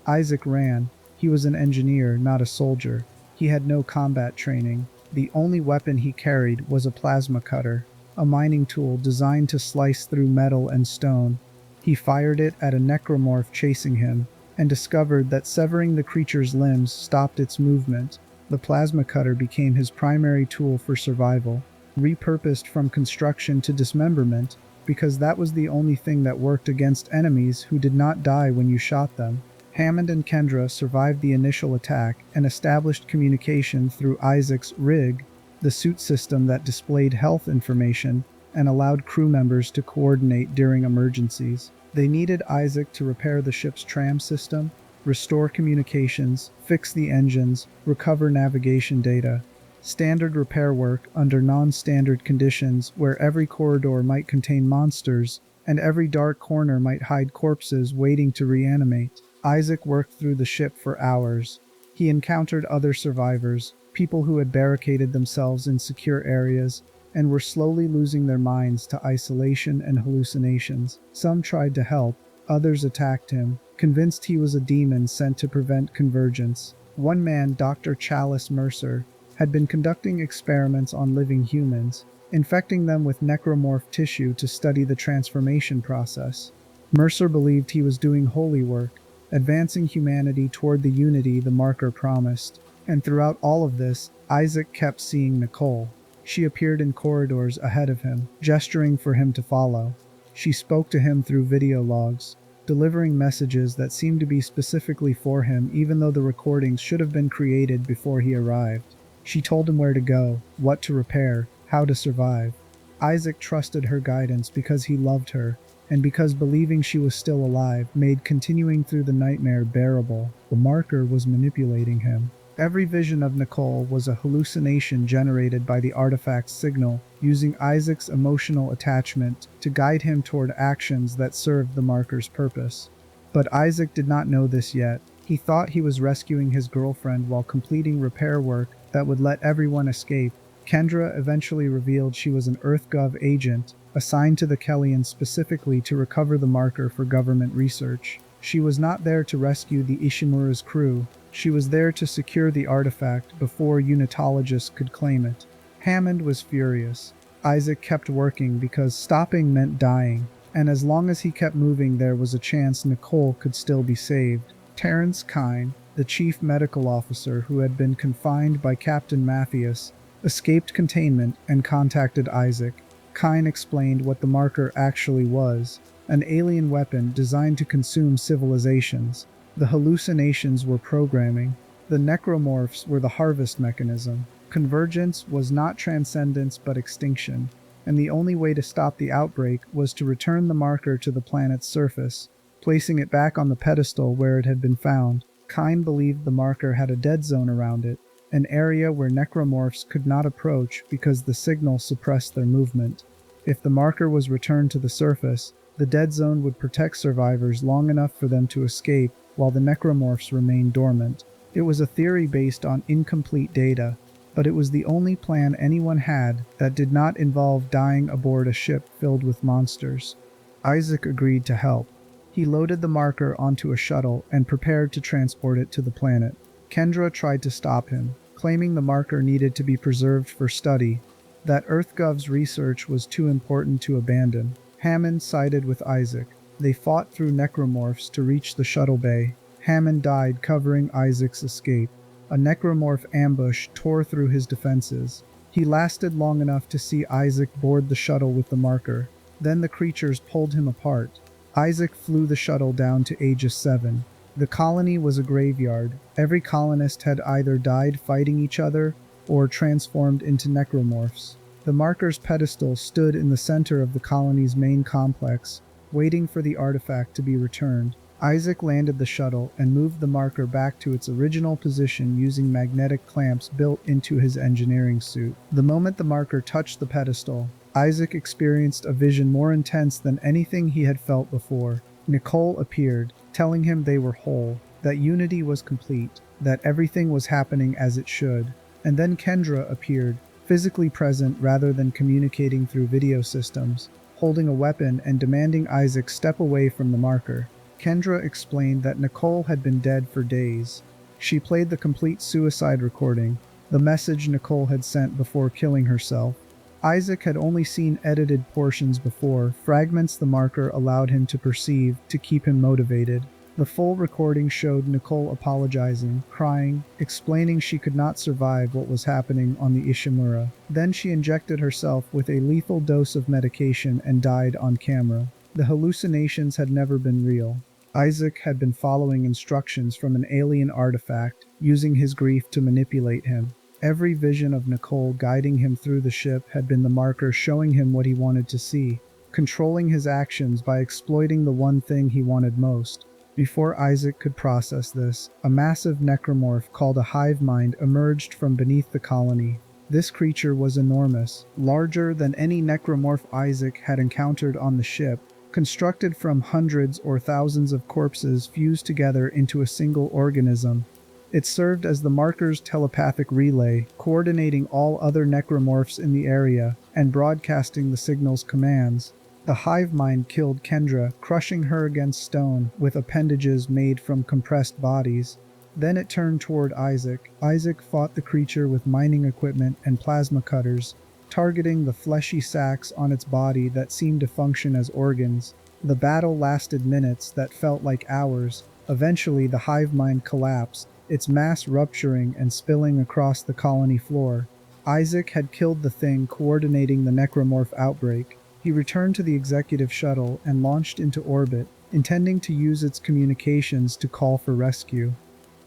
Isaac ran. He was an engineer, not a soldier. He had no combat training. The only weapon he carried was a plasma cutter, a mining tool designed to slice through metal and stone. He fired it at a necromorph chasing him, and discovered that severing the creature's limbs stopped its movement. The plasma cutter became his primary tool for survival, repurposed from construction to dismemberment, because that was the only thing that worked against enemies who did not die when you shot them. Hammond and Kendra survived the initial attack and established communication through Isaac's rig, the suit system that displayed health information and allowed crew members to coordinate during emergencies. They needed Isaac to repair the ship's tram system, restore communications, fix the engines, recover navigation data. Standard repair work under non-standard conditions where every corridor might contain monsters and every dark corner might hide corpses waiting to reanimate. Isaac worked through the ship for hours. He encountered other survivors, people who had barricaded themselves in secure areas and were slowly losing their minds to isolation and hallucinations. Some tried to help, others attacked him, convinced he was a demon sent to prevent convergence. One man, Dr. Chalice Mercer, had been conducting experiments on living humans, infecting them with necromorph tissue to study the transformation process. Mercer believed he was doing holy work, advancing humanity toward the unity the marker promised. And throughout all of this, Isaac kept seeing Nicole. She appeared in corridors ahead of him, gesturing for him to follow. She spoke to him through video logs, delivering messages that seemed to be specifically for him even though the recordings should have been created before he arrived. She told him where to go, what to repair, how to survive. Isaac trusted her guidance because he loved her, and because believing she was still alive made continuing through the nightmare bearable. The marker was manipulating him. Every vision of Nicole was a hallucination generated by the artifact's signal, using Isaac's emotional attachment to guide him toward actions that served the marker's purpose. But Isaac did not know this yet. He thought he was rescuing his girlfriend while completing repair work that would let everyone escape. Kendra eventually revealed she was an EarthGov agent, assigned to the Kellians specifically to recover the marker for government research. She was not there to rescue the Ishimura's crew. She was there to secure the artifact before Unitologists could claim it. Hammond was furious. Isaac kept working because stopping meant dying, and as long as he kept moving there was a chance Nicole could still be saved. Terrence Kine, the chief medical officer who had been confined by Captain Matthias, escaped containment and contacted Isaac. Kine explained what the marker actually was, an alien weapon designed to consume civilizations. The hallucinations were programming. The necromorphs were the harvest mechanism. Convergence was not transcendence but extinction, and the only way to stop the outbreak was to return the marker to the planet's surface, placing it back on the pedestal where it had been found. Kine believed the marker had a dead zone around it, an area where necromorphs could not approach because the signal suppressed their movement. If the marker was returned to the surface, the dead zone would protect survivors long enough for them to escape while the necromorphs remained dormant. It was a theory based on incomplete data, but it was the only plan anyone had that did not involve dying aboard a ship filled with monsters. Isaac agreed to help. He loaded the marker onto a shuttle and prepared to transport it to the planet. Kendra tried to stop him, claiming the marker needed to be preserved for study, that EarthGov's research was too important to abandon. Hammond sided with Isaac. They fought through necromorphs to reach the shuttle bay. Hammond died covering Isaac's escape. A necromorph ambush tore through his defenses. He lasted long enough to see Isaac board the shuttle with the marker. Then the creatures pulled him apart. Isaac flew the shuttle down to Aegis 7. The colony was a graveyard. Every colonist had either died fighting each other or transformed into necromorphs. The marker's pedestal stood in the center of the colony's main complex, waiting for the artifact to be returned. Isaac landed the shuttle and moved the marker back to its original position using magnetic clamps built into his engineering suit. The moment the marker touched the pedestal, Isaac experienced a vision more intense than anything he had felt before. Nicole appeared, telling him they were whole, that unity was complete, that everything was happening as it should. And then Kendra appeared, physically present rather than communicating through video systems, holding a weapon and demanding Isaac step away from the marker. Kendra explained that Nicole had been dead for days. She played the complete suicide recording, the message Nicole had sent before killing herself. Isaac had only seen edited portions before, fragments the marker allowed him to perceive to keep him motivated. The full recording showed Nicole apologizing, crying, explaining she could not survive what was happening on the Ishimura. Then she injected herself with a lethal dose of medication and died on camera. The hallucinations had never been real. Isaac had been following instructions from an alien artifact, using his grief to manipulate him. Every vision of Nicole guiding him through the ship had been the marker showing him what he wanted to see, controlling his actions by exploiting the one thing he wanted most. Before Isaac could process this, a massive necromorph called a hive mind emerged from beneath the colony. This creature was enormous, larger than any necromorph Isaac had encountered on the ship, constructed from hundreds or thousands of corpses fused together into a single organism. It served as the marker's telepathic relay, coordinating all other necromorphs in the area and broadcasting the signal's commands. The hive mind killed Kendra, crushing her against stone with appendages made from compressed bodies. Then it turned toward Isaac. Isaac fought the creature with mining equipment and plasma cutters, targeting the fleshy sacs on its body that seemed to function as organs. The battle lasted minutes that felt like hours. Eventually, the hive mind collapsed, its mass rupturing and spilling across the colony floor. Isaac had killed the thing coordinating the necromorph outbreak. He returned to the executive shuttle and launched into orbit, intending to use its communications to call for rescue.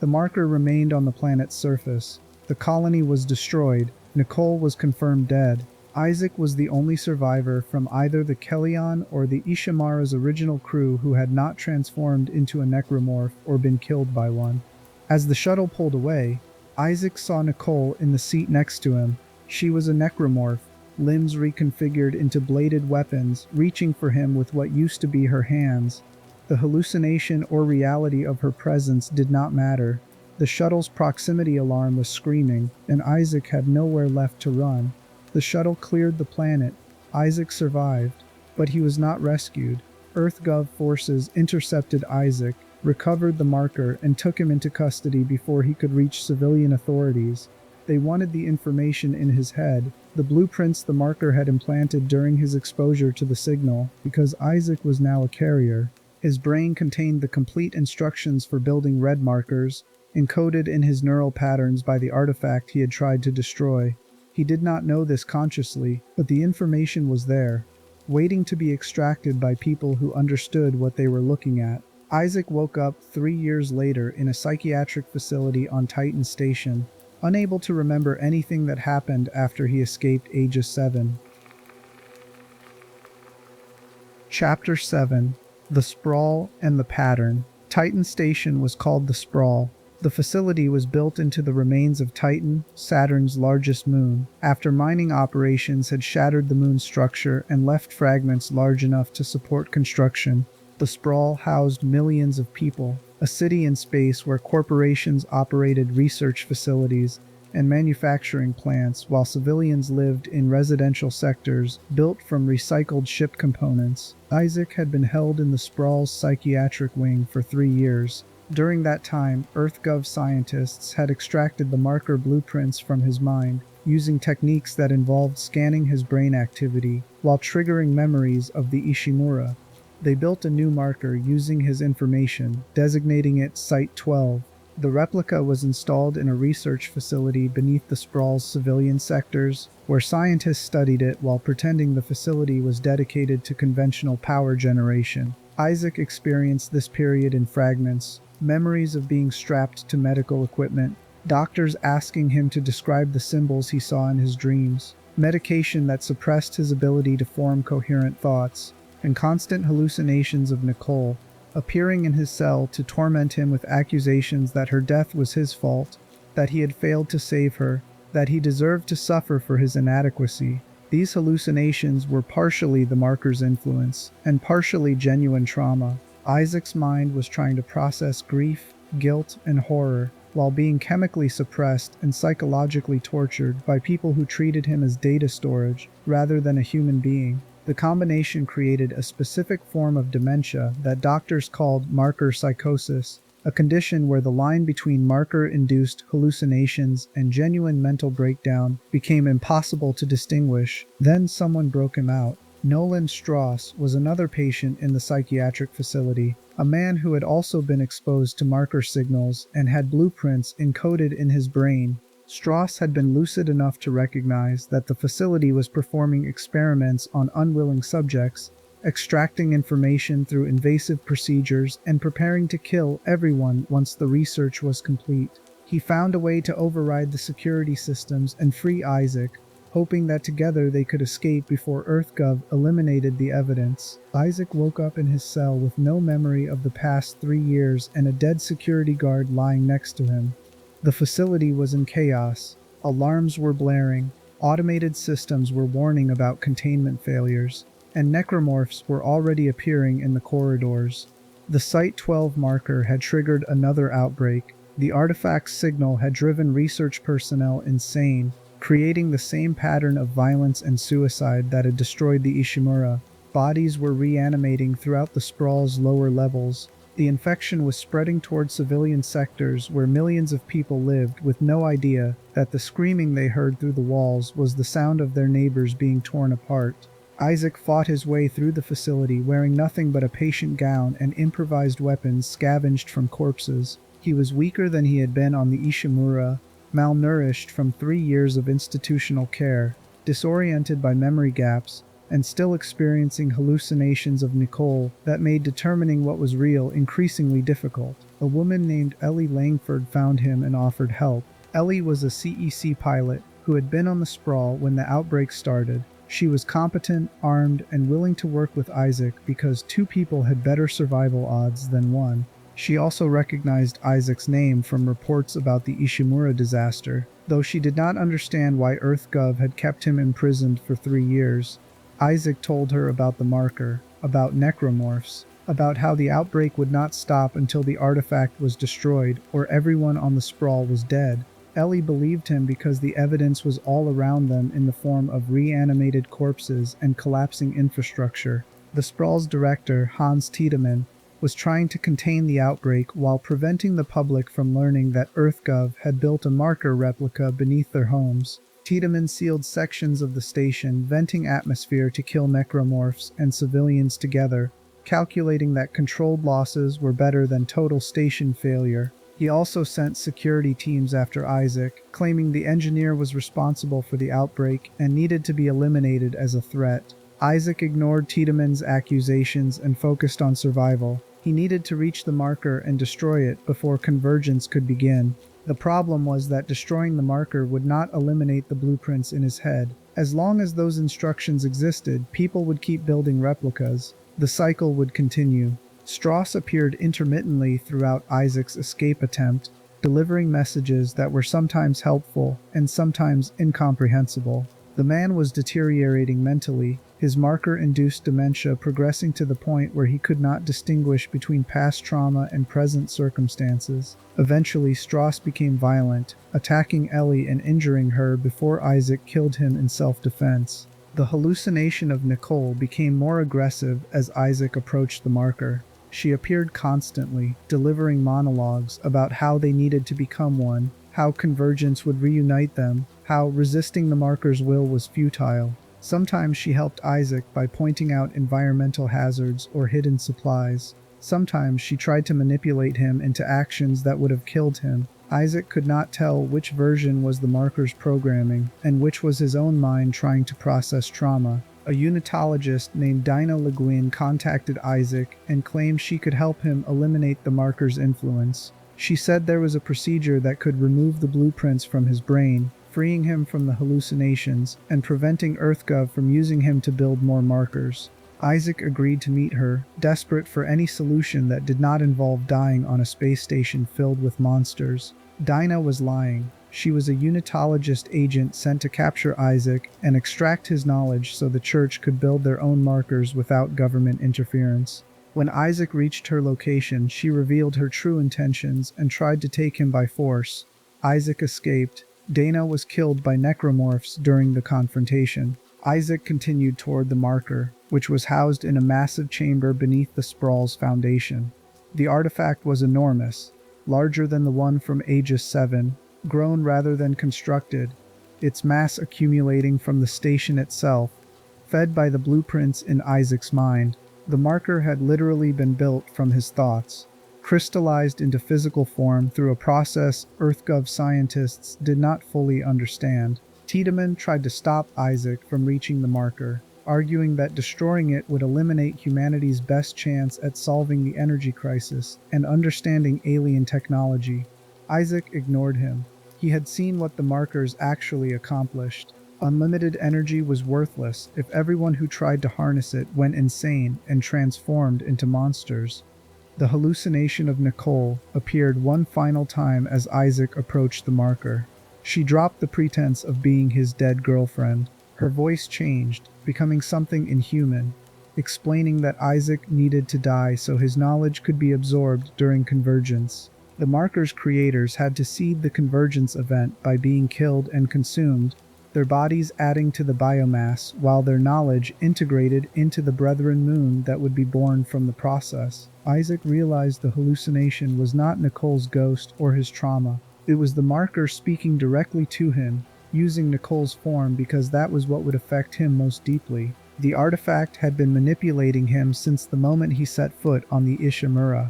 The marker remained on the planet's surface. The colony was destroyed. Nicole was confirmed dead. Isaac was the only survivor from either the Kellyan or the Ishimura's original crew who had not transformed into a necromorph or been killed by one. As the shuttle pulled away, Isaac saw Nicole in the seat next to him. She was a necromorph, limbs reconfigured into bladed weapons, reaching for him with what used to be her hands. The hallucination or reality of her presence did not matter. The shuttle's proximity alarm was screaming, and Isaac had nowhere left to run. The shuttle cleared the planet. Isaac survived, but he was not rescued. EarthGov forces intercepted Isaac, recovered the marker, and took him into custody before he could reach civilian authorities. They wanted the information in his head, the blueprints the marker had implanted during his exposure to the signal, because Isaac was now a carrier. His brain contained the complete instructions for building red markers, encoded in his neural patterns by the artifact he had tried to destroy. He did not know this consciously, but the information was there, waiting to be extracted by people who understood what they were looking at. Isaac woke up 3 years later in a psychiatric facility on Titan Station, unable to remember anything that happened after he escaped Aegis 7. Chapter 7: The Sprawl and the Pattern. Titan Station was called the Sprawl. The facility was built into the remains of Titan, Saturn's largest moon, after mining operations had shattered the moon's structure and left fragments large enough to support construction. The Sprawl housed millions of people, a city in space where corporations operated research facilities and manufacturing plants while civilians lived in residential sectors built from recycled ship components. Isaac had been held in the Sprawl's psychiatric wing for 3 years. During that time, EarthGov scientists had extracted the marker blueprints from his mind, using techniques that involved scanning his brain activity while triggering memories of the Ishimura. They built a new marker using his information, designating it Site 12. The replica was installed in a research facility beneath the Sprawl's civilian sectors, where scientists studied it while pretending the facility was dedicated to conventional power generation. Isaac experienced this period in fragments, memories of being strapped to medical equipment, doctors asking him to describe the symbols he saw in his dreams, medication that suppressed his ability to form coherent thoughts, and constant hallucinations of Nicole, appearing in his cell to torment him with accusations that her death was his fault, that he had failed to save her, that he deserved to suffer for his inadequacy. These hallucinations were partially the marker's influence, and partially genuine trauma. Isaac's mind was trying to process grief, guilt, and horror, while being chemically suppressed and psychologically tortured by people who treated him as data storage rather than a human being. The combination created a specific form of dementia that doctors called marker psychosis, a condition where the line between marker-induced hallucinations and genuine mental breakdown became impossible to distinguish. Then someone broke him out. Nolan Strauss was another patient in the psychiatric facility, a man who had also been exposed to marker signals and had blueprints encoded in his brain. Strauss had been lucid enough to recognize that the facility was performing experiments on unwilling subjects, extracting information through invasive procedures, and preparing to kill everyone once the research was complete. He found a way to override the security systems and free Isaac, hoping that together they could escape before EarthGov eliminated the evidence. Isaac woke up in his cell with no memory of the past 3 years and a dead security guard lying next to him. The facility was in chaos. Alarms were blaring, automated systems were warning about containment failures, and necromorphs were already appearing in the corridors. The Site-12 marker had triggered another outbreak. The artifact's signal had driven research personnel insane, creating the same pattern of violence and suicide that had destroyed the Ishimura. Bodies were reanimating throughout the Sprawl's lower levels. The infection was spreading toward civilian sectors where millions of people lived, with no idea that the screaming they heard through the walls was the sound of their neighbors being torn apart. Isaac fought his way through the facility wearing nothing but a patient gown and improvised weapons scavenged from corpses. He was weaker than he had been on the Ishimura, malnourished from 3 years of institutional care, disoriented by memory gaps, and still experiencing hallucinations of Nicole that made determining what was real increasingly difficult. A woman named Ellie Langford found him and offered help. Ellie was a CEC pilot who had been on the Sprawl when the outbreak started. She was competent, armed, and willing to work with Isaac because 2 people had better survival odds than 1. She also recognized Isaac's name from reports about the Ishimura disaster, though she did not understand why EarthGov had kept him imprisoned for 3 years. Isaac told her about the marker, about necromorphs, about how the outbreak would not stop until the artifact was destroyed or everyone on the Sprawl was dead. Ellie believed him because the evidence was all around them in the form of reanimated corpses and collapsing infrastructure. The Sprawl's director, Hans Tiedemann, was trying to contain the outbreak while preventing the public from learning that EarthGov had built a marker replica beneath their homes. Tiedemann sealed sections of the station, venting atmosphere to kill necromorphs and civilians together, calculating that controlled losses were better than total station failure. He also sent security teams after Isaac, claiming the engineer was responsible for the outbreak and needed to be eliminated as a threat. Isaac ignored Tiedemann's accusations and focused on survival. He needed to reach the marker and destroy it before Convergence could begin. The problem was that destroying the marker would not eliminate the blueprints in his head. As long as those instructions existed, people would keep building replicas. The cycle would continue. Strauss appeared intermittently throughout Isaac's escape attempt, delivering messages that were sometimes helpful and sometimes incomprehensible. The man was deteriorating mentally, his marker-induced dementia progressing to the point where he could not distinguish between past trauma and present circumstances. Eventually, Strauss became violent, attacking Ellie and injuring her before Isaac killed him in self-defense. The hallucination of Nicole became more aggressive as Isaac approached the marker. She appeared constantly, delivering monologues about how they needed to become one, how Convergence would reunite them, how resisting the marker's will was futile. Sometimes she helped Isaac by pointing out environmental hazards or hidden supplies. Sometimes she tried to manipulate him into actions that would have killed him. Isaac could not tell which version was the marker's programming and which was his own mind trying to process trauma. A unitologist named Dinah Le Guin contacted Isaac and claimed she could help him eliminate the marker's influence. She said there was a procedure that could remove the blueprints from his brain, freeing him from the hallucinations and preventing EarthGov from using him to build more markers. Isaac agreed to meet her, desperate for any solution that did not involve dying on a space station filled with monsters. Dinah was lying. She was a Unitologist agent sent to capture Isaac and extract his knowledge so the Church could build their own markers without government interference. When Isaac reached her location, she revealed her true intentions and tried to take him by force. Isaac escaped. Dana was killed by necromorphs during the confrontation. Isaac continued toward the marker, which was housed in a massive chamber beneath the Sprawl's foundation. The artifact was enormous, larger than the one from Aegis 7, grown rather than constructed, its mass accumulating from the station itself, fed by the blueprints in Isaac's mind. The marker had literally been built from his thoughts, crystallized into physical form through a process EarthGov scientists did not fully understand. Tiedemann tried to stop Isaac from reaching the marker, arguing that destroying it would eliminate humanity's best chance at solving the energy crisis and understanding alien technology. Isaac ignored him. He had seen what the markers actually accomplished. Unlimited energy was worthless if everyone who tried to harness it went insane and transformed into monsters. The hallucination of Nicole appeared one final time as Isaac approached the marker. She dropped the pretense of being his dead girlfriend. Her voice changed, becoming something inhuman, explaining that Isaac needed to die so his knowledge could be absorbed during Convergence. The marker's creators had to seed the Convergence event by being killed and consumed, their bodies adding to the biomass while their knowledge integrated into the Brethren moon that would be born from the process. Isaac realized the hallucination was not Nicole's ghost or his trauma. It was the marker speaking directly to him, using Nicole's form because that was what would affect him most deeply. The artifact had been manipulating him since the moment he set foot on the Ishimura,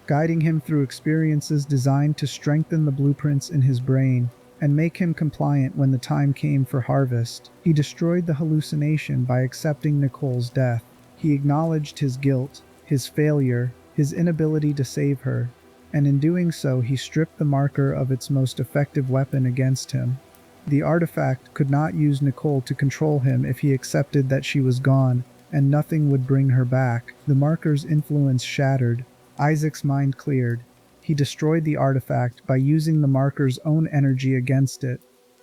guiding him through experiences designed to strengthen the blueprints in his brain and make him compliant when the time came for harvest. He destroyed the hallucination by accepting Nicole's death. He acknowledged his guilt, his failure, his inability to save her, and in doing so he stripped the marker of its most effective weapon against him. The artifact could not use Nicole to control him if he accepted that she was gone, and nothing would bring her back. The marker's influence shattered. Isaac's mind cleared. He destroyed the artifact by using the marker's own energy against it,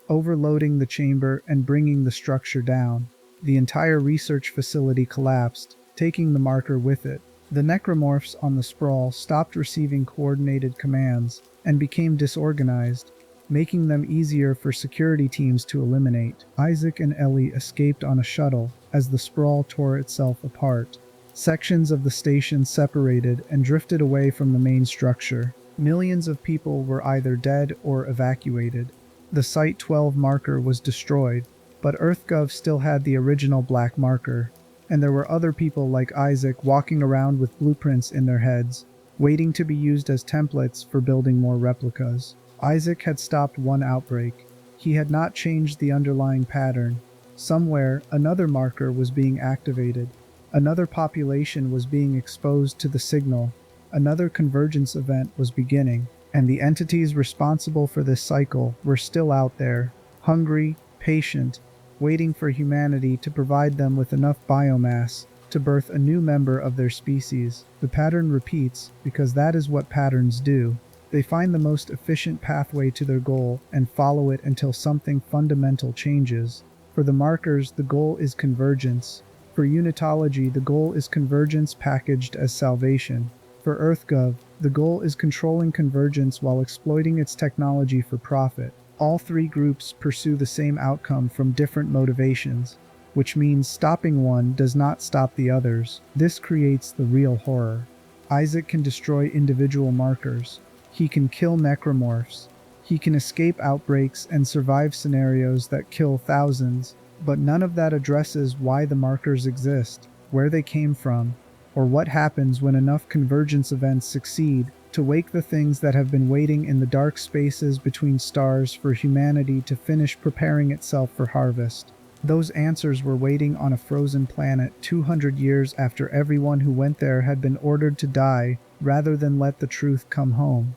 overloading the chamber and bringing the structure down. The entire research facility collapsed, taking the marker with it. The necromorphs on the Sprawl stopped receiving coordinated commands and became disorganized, making them easier for security teams to eliminate. Isaac and Ellie escaped on a shuttle as the Sprawl tore itself apart. Sections of the station separated and drifted away from the main structure. Millions of people were either dead or evacuated. The Site-12 marker was destroyed, but EarthGov still had the original black marker, and there were other people like Isaac walking around with blueprints in their heads, waiting to be used as templates for building more replicas. Isaac had stopped one outbreak. He had not changed the underlying pattern. Somewhere, another marker was being activated. Another population was being exposed to the signal. Another convergence event was beginning, and the entities responsible for this cycle were still out there, hungry, patient, waiting for humanity to provide them with enough biomass to birth a new member of their species. The pattern repeats because that is what patterns do. They find the most efficient pathway to their goal and follow it until something fundamental changes. For the markers, the goal is convergence. For Unitology, the goal is convergence packaged as salvation. For EarthGov, the goal is controlling convergence while exploiting its technology for profit. All three groups pursue the same outcome from different motivations, which means stopping one does not stop the others. This creates the real horror. Isaac can destroy individual markers. He can kill necromorphs. He can escape outbreaks and survive scenarios that kill thousands, but none of that addresses why the markers exist, where they came from, or what happens when enough convergence events succeed to wake the things that have been waiting in the dark spaces between stars for humanity to finish preparing itself for harvest. Those answers were waiting on a frozen planet 200 years after everyone who went there had been ordered to die rather than let the truth come home.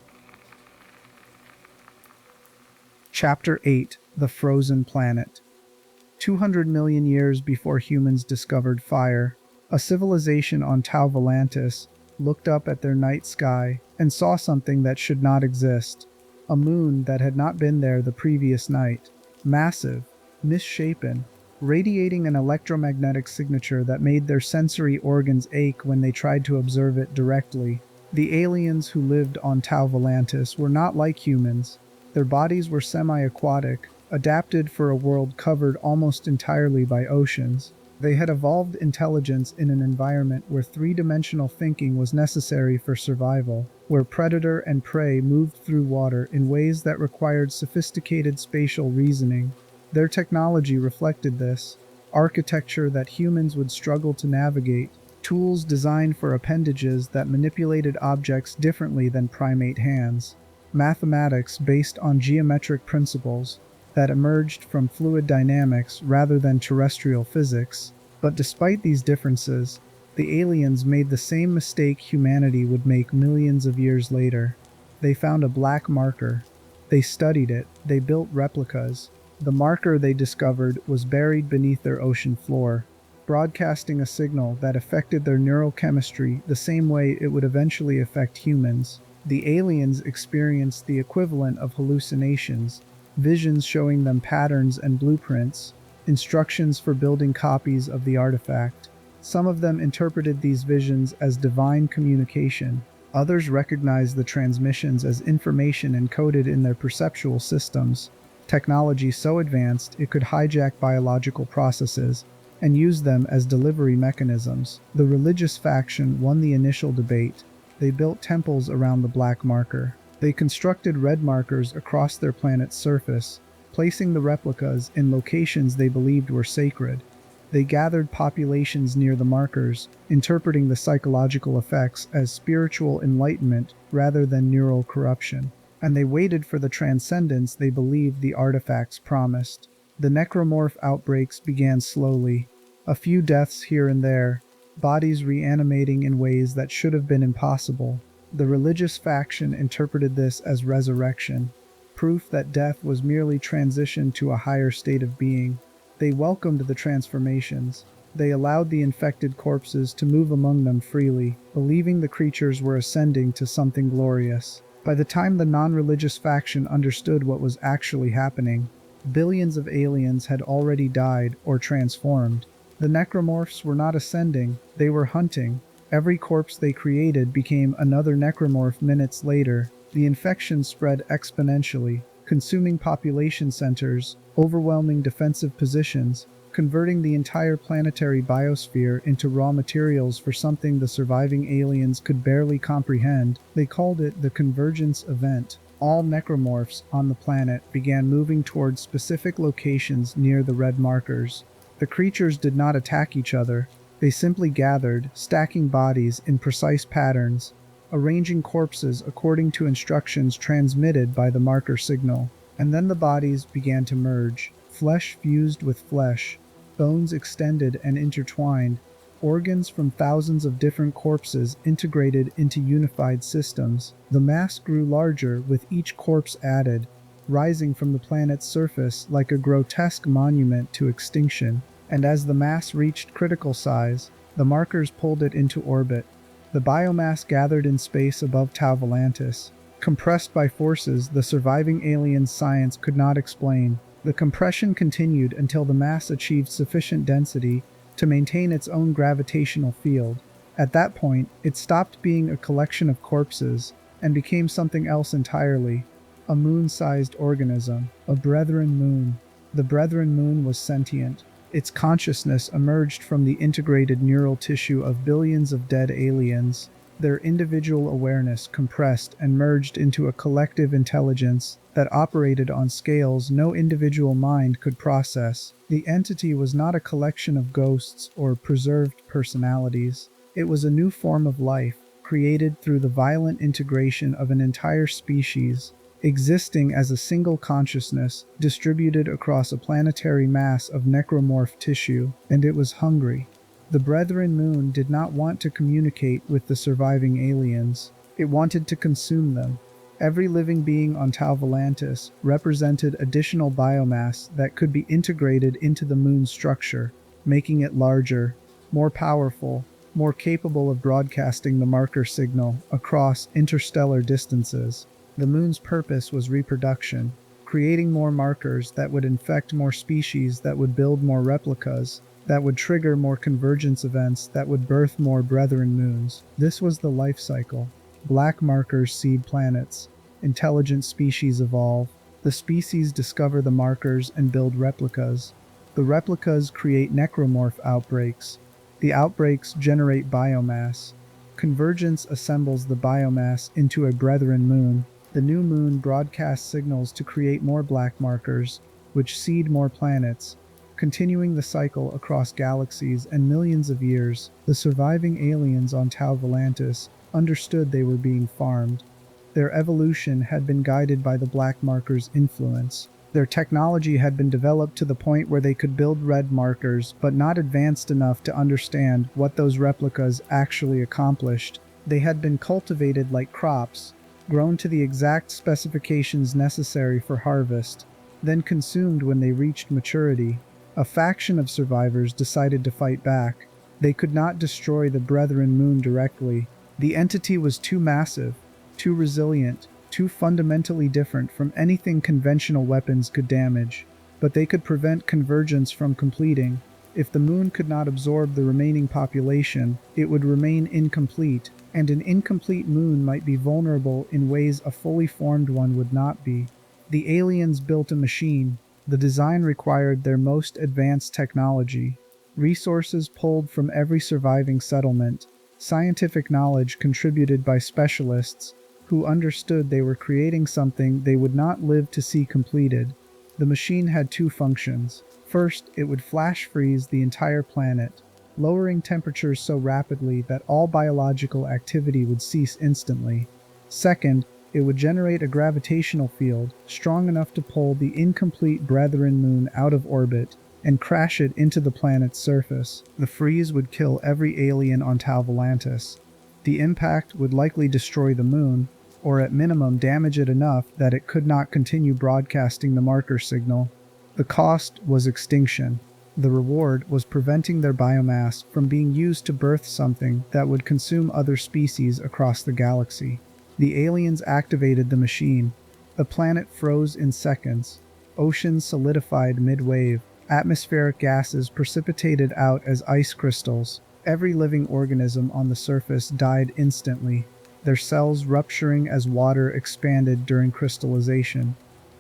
Chapter 8: The Frozen Planet. 200 million years before humans discovered fire, a civilization on Tau Volantis looked up at their night sky and saw something that should not exist. a moon that had not been there the previous night. Massive, misshapen, radiating an electromagnetic signature that made their sensory organs ache when they tried to observe it directly. The aliens who lived on Tau Volantis were not like humans. Their bodies were semi-aquatic, adapted for a world covered almost entirely by oceans. They had evolved intelligence in an environment where three-dimensional thinking was necessary for survival, where predator and prey moved through water in ways that required sophisticated spatial reasoning. Their technology reflected this: architecture that humans would struggle to navigate, tools designed for appendages that manipulated objects differently than primate hands, mathematics based on geometric principles that emerged from fluid dynamics rather than terrestrial physics. But despite these differences, the aliens made the same mistake humanity would make millions of years later. They found a black marker. They studied it. They built replicas. The marker they discovered was buried beneath their ocean floor, broadcasting a signal that affected their neurochemistry the same way it would eventually affect humans. The aliens experienced the equivalent of hallucinations, visions showing them patterns and blueprints, instructions for building copies of the artifact. Some of them interpreted these visions as divine communication. Others recognized the transmissions as information encoded in their perceptual systems, technology so advanced it could hijack biological processes and use them as delivery mechanisms. The religious faction won the initial debate. They built temples around the black marker. They constructed red markers across their planet's surface, placing the replicas in locations they believed were sacred. They gathered populations near the markers, interpreting the psychological effects as spiritual enlightenment rather than neural corruption. And they waited for the transcendence they believed the artifacts promised. The necromorph outbreaks began slowly, a few deaths here and there, bodies reanimating in ways that should have been impossible. The religious faction interpreted this as resurrection, proof that death was merely transition to a higher state of being. They welcomed the transformations. They allowed the infected corpses to move among them freely, believing the creatures were ascending to something glorious. By the time the non-religious faction understood what was actually happening, billions of aliens had already died or transformed. The necromorphs were not ascending, they were hunting. Every corpse they created became another necromorph minutes later. The infection spread exponentially, consuming population centers, overwhelming defensive positions, converting the entire planetary biosphere into raw materials for something the surviving aliens could barely comprehend. They called it the Convergence Event. All necromorphs on the planet began moving towards specific locations near the red markers. The creatures did not attack each other. They simply gathered, stacking bodies in precise patterns, arranging corpses according to instructions transmitted by the marker signal. And then the bodies began to merge. Flesh fused with flesh, bones extended and intertwined, organs from thousands of different corpses integrated into unified systems. The mass grew larger with each corpse added, rising from the planet's surface like a grotesque monument to extinction. And as the mass reached critical size, the markers pulled it into orbit. The biomass gathered in space above Tau Volantis, compressed by forces the surviving aliens' science could not explain. The compression continued until the mass achieved sufficient density to maintain its own gravitational field. At that point, it stopped being a collection of corpses and became something else entirely, a moon-sized organism, a brethren moon. The brethren moon was sentient. Its consciousness emerged from the integrated neural tissue of billions of dead aliens. Their individual awareness compressed and merged into a collective intelligence that operated on scales no individual mind could process. The entity was not a collection of ghosts or preserved personalities. It was a new form of life, created through the violent integration of an entire species, existing as a single consciousness distributed across a planetary mass of necromorph tissue, and it was hungry. The Brethren Moon did not want to communicate with the surviving aliens. It wanted to consume them. Every living being on Tau Volantis represented additional biomass that could be integrated into the moon's structure, making it larger, more powerful, more capable of broadcasting the marker signal across interstellar distances. The moon's purpose was reproduction, creating more markers that would infect more species, that would build more replicas, that would trigger more convergence events, that would birth more brethren moons. This was the life cycle. Black markers seed planets. Intelligent species evolve. The species discover the markers and build replicas. The replicas create necromorph outbreaks. The outbreaks generate biomass. Convergence assembles the biomass into a brethren moon. The new moon broadcasts signals to create more black markers, which seed more planets, continuing the cycle across galaxies and millions of years. The surviving aliens on Tau Volantis understood they were being farmed. Their evolution had been guided by the black markers' influence. Their technology had been developed to the point where they could build red markers, but not advanced enough to understand what those replicas actually accomplished. They had been cultivated like crops, grown to the exact specifications necessary for harvest, then consumed when they reached maturity. A faction of survivors decided to fight back. They could not destroy the brethren moon directly. The entity was too massive, too resilient, too fundamentally different from anything conventional weapons could damage. But they could prevent convergence from completing. If the moon could not absorb the remaining population, it would remain incomplete, and an incomplete moon might be vulnerable in ways a fully formed one would not be. The aliens built a machine. The design required their most advanced technology, resources pulled from every surviving settlement, scientific knowledge contributed by specialists who understood they were creating something they would not live to see completed. The machine had two functions. First, it would flash freeze the entire planet, lowering temperatures so rapidly that all biological activity would cease instantly. Second, it would generate a gravitational field strong enough to pull the incomplete brethren moon out of orbit and crash it into the planet's surface. The freeze would kill every alien on Tau Volantis. The impact would likely destroy the moon, or at minimum damage it enough that it could not continue broadcasting the marker signal. The cost was extinction. The reward was preventing their biomass from being used to birth something that would consume other species across the galaxy. The aliens activated the machine. The planet froze in seconds. Oceans solidified mid-wave. Atmospheric gases precipitated out as ice crystals. Every living organism on the surface died instantly, their cells rupturing as water expanded during crystallization.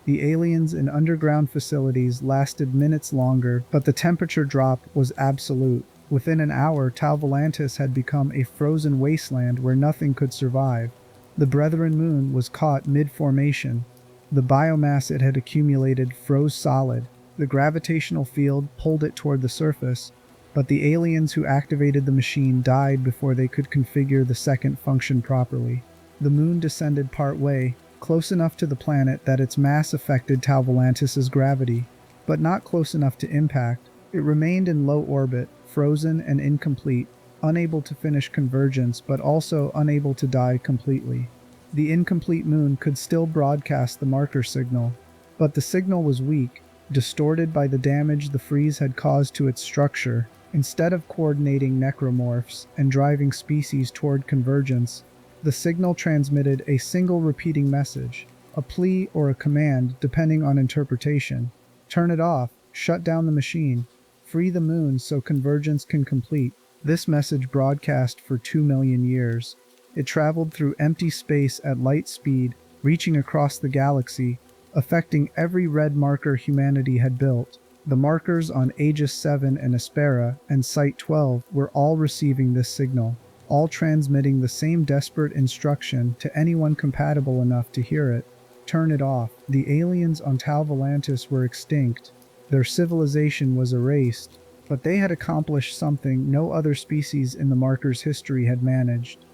The aliens in underground facilities lasted minutes longer, but the temperature drop was absolute. Within an hour, Tau Volantis had become a frozen wasteland where nothing could survive. The brethren moon was caught mid-formation. The biomass it had accumulated froze solid. The gravitational field pulled it toward the surface, but the aliens who activated the machine died before they could configure the second function properly. The moon descended part-way, close enough to the planet that its mass affected Tau Volantis' gravity, but not close enough to impact. It remained in low orbit, frozen and incomplete, unable to finish convergence but also unable to die completely. The incomplete moon could still broadcast the marker signal, but the signal was weak, distorted by the damage the freeze had caused to its structure. Instead of coordinating necromorphs and driving species toward convergence, the signal transmitted a single repeating message, a plea or a command depending on interpretation. Turn it off, shut down the machine, free the moon so convergence can complete. This message broadcast for 2 million years. It traveled through empty space at light speed, reaching across the galaxy, affecting every red marker humanity had built. The markers on Aegis 7 and Aspera and Site 12 were all receiving this signal, all transmitting the same desperate instruction to anyone compatible enough to hear it. Turn it off. The aliens on Tau Volantis were extinct. Their civilization was erased, but they had accomplished something no other species in the marker's history had managed.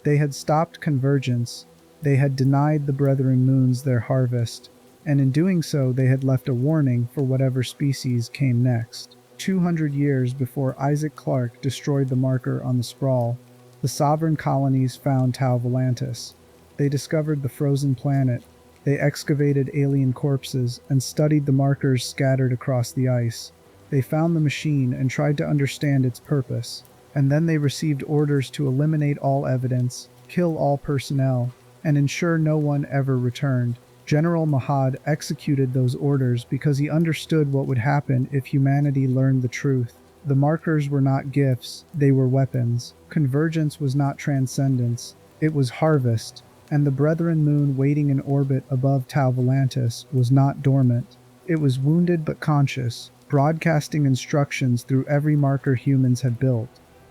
They had stopped convergence. They had denied the brethren moons their harvest, and in doing so they had left a warning for whatever species came next. 200 years before Isaac Clarke destroyed the marker on the Sprawl, the sovereign colonies found Tau Volantis. They discovered the frozen planet. They excavated alien corpses and studied the markers scattered across the ice. They found the machine and tried to understand its purpose. And then they received orders to eliminate all evidence, kill all personnel, and ensure no one ever returned. General Mahad executed those orders because he understood what would happen if humanity learned the truth. The markers were not gifts, they were weapons. Convergence was not transcendence, it was harvest, and the Brethren moon waiting in orbit above Tau Volantis was not dormant. It was wounded but conscious, broadcasting instructions through every marker humans had built,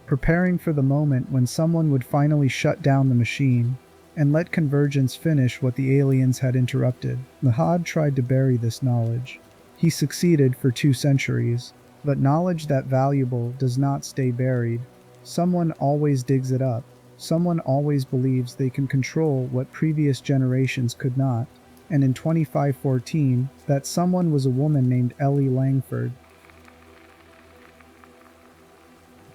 preparing for the moment when someone would finally shut down the machine and let Convergence finish what the aliens had interrupted. Mahad tried to bury this knowledge. He succeeded for 2 centuries. But knowledge that valuable does not stay buried. Someone always digs it up. Someone always believes they can control what previous generations could not. And in 2514, that someone was a woman named Ellie Langford.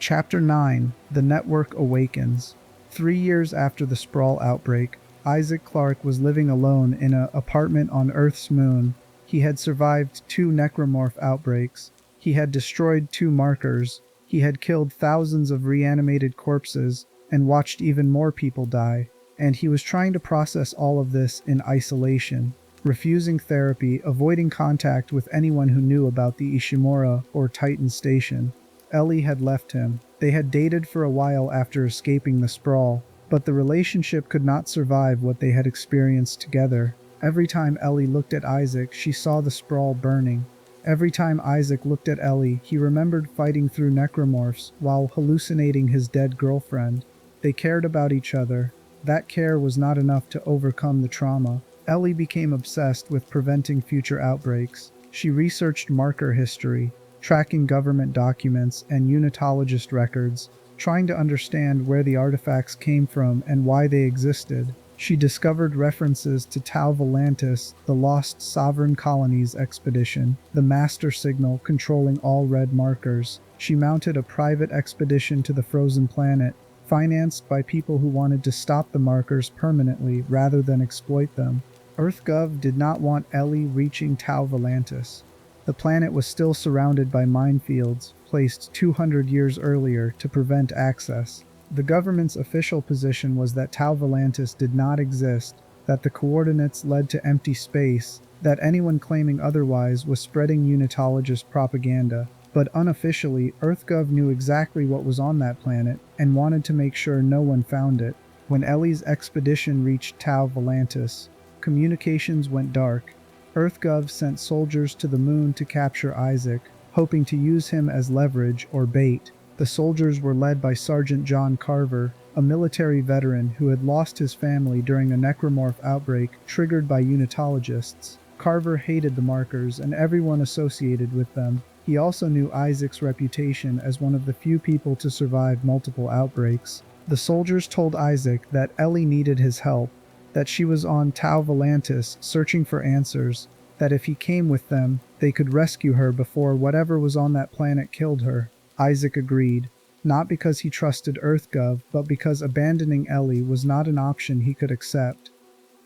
Chapter 9. The Network Awakens. 3 years after the Sprawl outbreak, Isaac Clarke was living alone in an apartment on Earth's moon. He had survived 2 necromorph outbreaks. He had destroyed 2 markers, he had killed thousands of reanimated corpses, and watched even more people die, and he was trying to process all of this in isolation, refusing therapy, avoiding contact with anyone who knew about the Ishimura or Titan station. Ellie had left him. They had dated for a while after escaping the Sprawl, but the relationship could not survive what they had experienced together. Every time Ellie looked at Isaac, she saw the Sprawl burning. Every time Isaac looked at Ellie, he remembered fighting through necromorphs while hallucinating his dead girlfriend. They cared about each other. That care was not enough to overcome the trauma. Ellie became obsessed with preventing future outbreaks. She researched marker history, tracking government documents and Unitologist records, trying to understand where the artifacts came from and why they existed. She discovered references to Tau Volantis, the Lost Sovereign Colonies expedition, the master signal controlling all red markers. She mounted a private expedition to the frozen planet, financed by people who wanted to stop the markers permanently rather than exploit them. EarthGov did not want Ellie reaching Tau Volantis. The planet was still surrounded by minefields, placed 200 years earlier to prevent access. The government's official position was that Tau Volantis did not exist, that the coordinates led to empty space, that anyone claiming otherwise was spreading Unitologist propaganda. But unofficially, EarthGov knew exactly what was on that planet and wanted to make sure no one found it. When Ellie's expedition reached Tau Volantis, communications went dark. EarthGov sent soldiers to the moon to capture Isaac, hoping to use him as leverage or bait. The soldiers were led by Sergeant John Carver, a military veteran who had lost his family during a necromorph outbreak triggered by Unitologists. Carver hated the markers and everyone associated with them. He also knew Isaac's reputation as one of the few people to survive multiple outbreaks. The soldiers told Isaac that Ellie needed his help, that she was on Tau Volantis searching for answers, that if he came with them, they could rescue her before whatever was on that planet killed her. Isaac agreed, not because he trusted EarthGov, but because abandoning Ellie was not an option he could accept.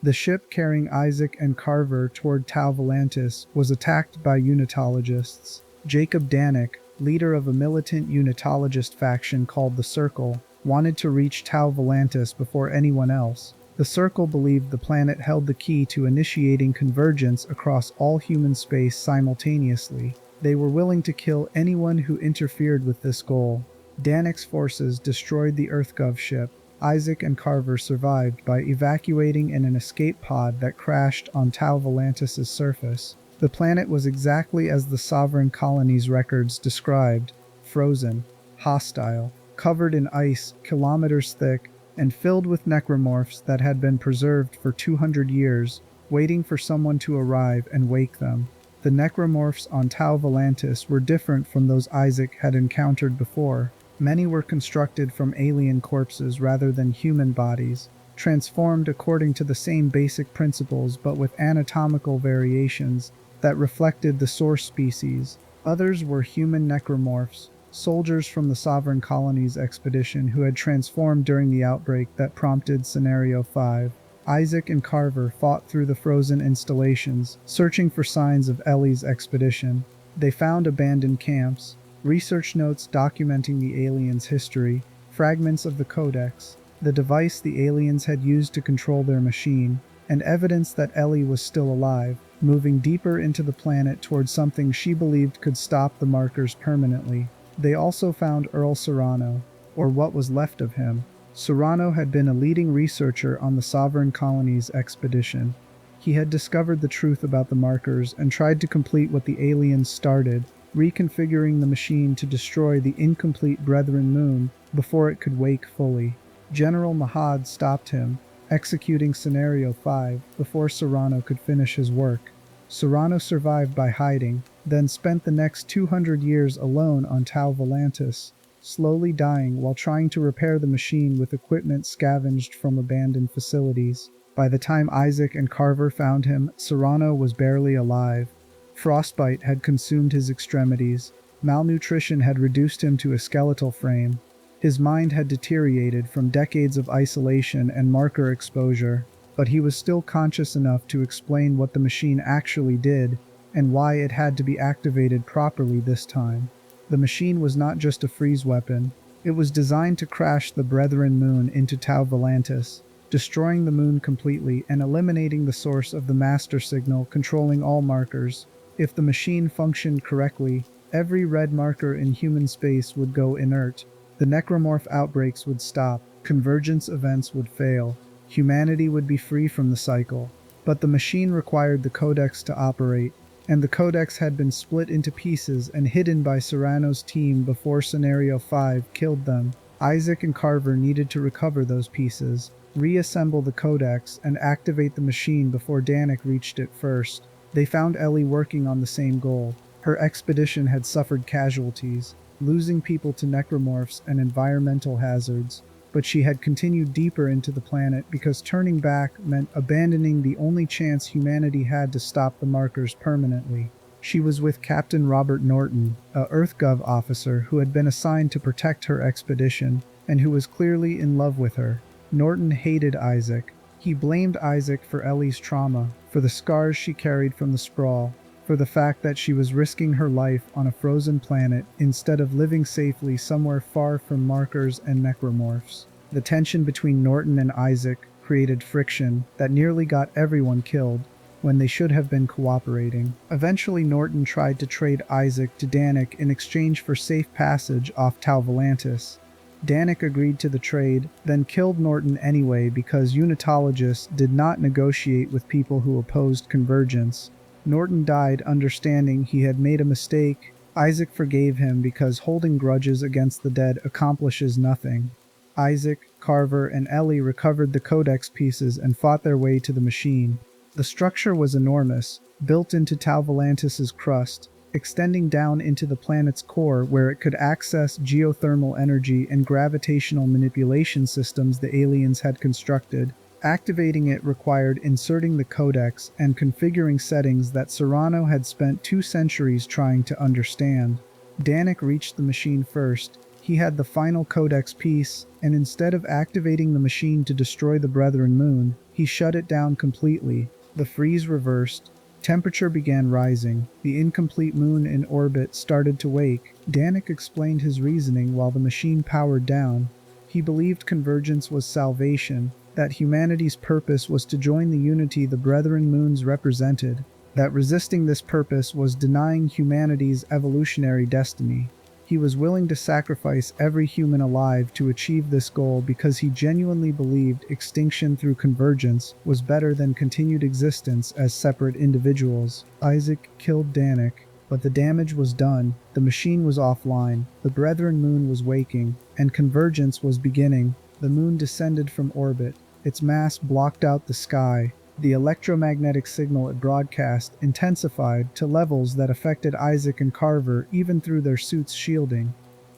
The ship carrying Isaac and Carver toward Tau Volantis was attacked by Unitologists. Jacob Danik, leader of a militant Unitologist faction called the Circle, wanted to reach Tau Volantis before anyone else. The Circle believed the planet held the key to initiating convergence across all human space simultaneously. They were willing to kill anyone who interfered with this goal. Danik's forces destroyed the EarthGov ship. Isaac and Carver survived by evacuating in an escape pod that crashed on Tau Volantis' surface. The planet was exactly as the Sovereign Colonies records described: frozen, hostile, covered in ice kilometers thick, and filled with necromorphs that had been preserved for 200 years, waiting for someone to arrive and wake them. The necromorphs on Tau Volantis were different from those Isaac had encountered before. Many were constructed from alien corpses rather than human bodies, transformed according to the same basic principles but with anatomical variations that reflected the source species. Others were human necromorphs, soldiers from the Sovereign Colonies expedition who had transformed during the outbreak that prompted Scenario 5. Isaac and Carver fought through the frozen installations, searching for signs of Ellie's expedition. They found abandoned camps, research notes documenting the aliens' history, fragments of the codex, the device the aliens had used to control their machine, and evidence that Ellie was still alive, moving deeper into the planet towards something she believed could stop the markers permanently. They also found Earl Serrano, or what was left of him. Serrano had been a leading researcher on the Sovereign Colonies expedition. He had discovered the truth about the markers and tried to complete what the aliens started, reconfiguring the machine to destroy the incomplete Brethren moon before it could wake fully. General Mahad stopped him, executing Scenario 5 before Serrano could finish his work. Serrano survived by hiding, then spent the next 200 years alone on Tau Volantis, slowly dying while trying to repair the machine with equipment scavenged from abandoned facilities. By the time Isaac and Carver found him, Serrano was barely alive. Frostbite had consumed his extremities. Malnutrition had reduced him to a skeletal frame. His mind had deteriorated from decades of isolation and marker exposure, but he was still conscious enough to explain what the machine actually did and why it had to be activated properly this time. The machine was not just a freeze weapon. It was designed to crash the Brethren moon into Tau Volantis, destroying the moon completely and eliminating the source of the master signal controlling all markers. If the machine functioned correctly, every red marker in human space would go inert. The Necromorph outbreaks would stop, convergence events would fail, humanity would be free from the cycle. But the machine required the codex to operate, and the codex had been split into pieces and hidden by Serrano's team before Scenario 5 killed them. Isaac and Carver needed to recover those pieces, reassemble the codex, and activate the machine before Danik reached it first. They found Ellie working on the same goal. Her expedition had suffered casualties, losing people to necromorphs and environmental hazards, but she had continued deeper into the planet because turning back meant abandoning the only chance humanity had to stop the markers permanently. She was with Captain Robert Norton, a EarthGov officer who had been assigned to protect her expedition and who was clearly in love with her. Norton hated Isaac. He blamed Isaac for Ellie's trauma, for the scars she carried from the Sprawl, for the fact that she was risking her life on a frozen planet instead of living safely somewhere far from markers and necromorphs. The tension between Norton and Isaac created friction that nearly got everyone killed when they should have been cooperating. Eventually, Norton tried to trade Isaac to Danik in exchange for safe passage off Tau Volantis. Danik agreed to the trade, then killed Norton anyway because Unitologists did not negotiate with people who opposed convergence. Norton died understanding he had made a mistake. Isaac forgave him because holding grudges against the dead accomplishes nothing. Isaac, Carver, and Ellie recovered the codex pieces and fought their way to the machine. The structure was enormous, built into Tau Volantis' crust, extending down into the planet's core where it could access geothermal energy and gravitational manipulation systems the aliens had constructed. Activating it required inserting the codex and configuring settings that Serrano had spent 2 centuries trying to understand. Danik reached the machine first. He had the final codex piece, and instead of activating the machine to destroy the Brethren moon, he shut it down completely. The freeze reversed. Temperature began rising. The incomplete moon in orbit started to wake. Danik explained his reasoning while the machine powered down. He believed convergence was salvation, that humanity's purpose was to join the unity the Brethren moons represented, that resisting this purpose was denying humanity's evolutionary destiny. He was willing to sacrifice every human alive to achieve this goal because he genuinely believed extinction through convergence was better than continued existence as separate individuals. Isaac killed Danik, but the damage was done. The machine was offline, the Brethren moon was waking, and convergence was beginning. The moon descended from orbit. Its mass blocked out the sky. The electromagnetic signal it broadcast intensified to levels that affected Isaac and Carver even through their suits' shielding.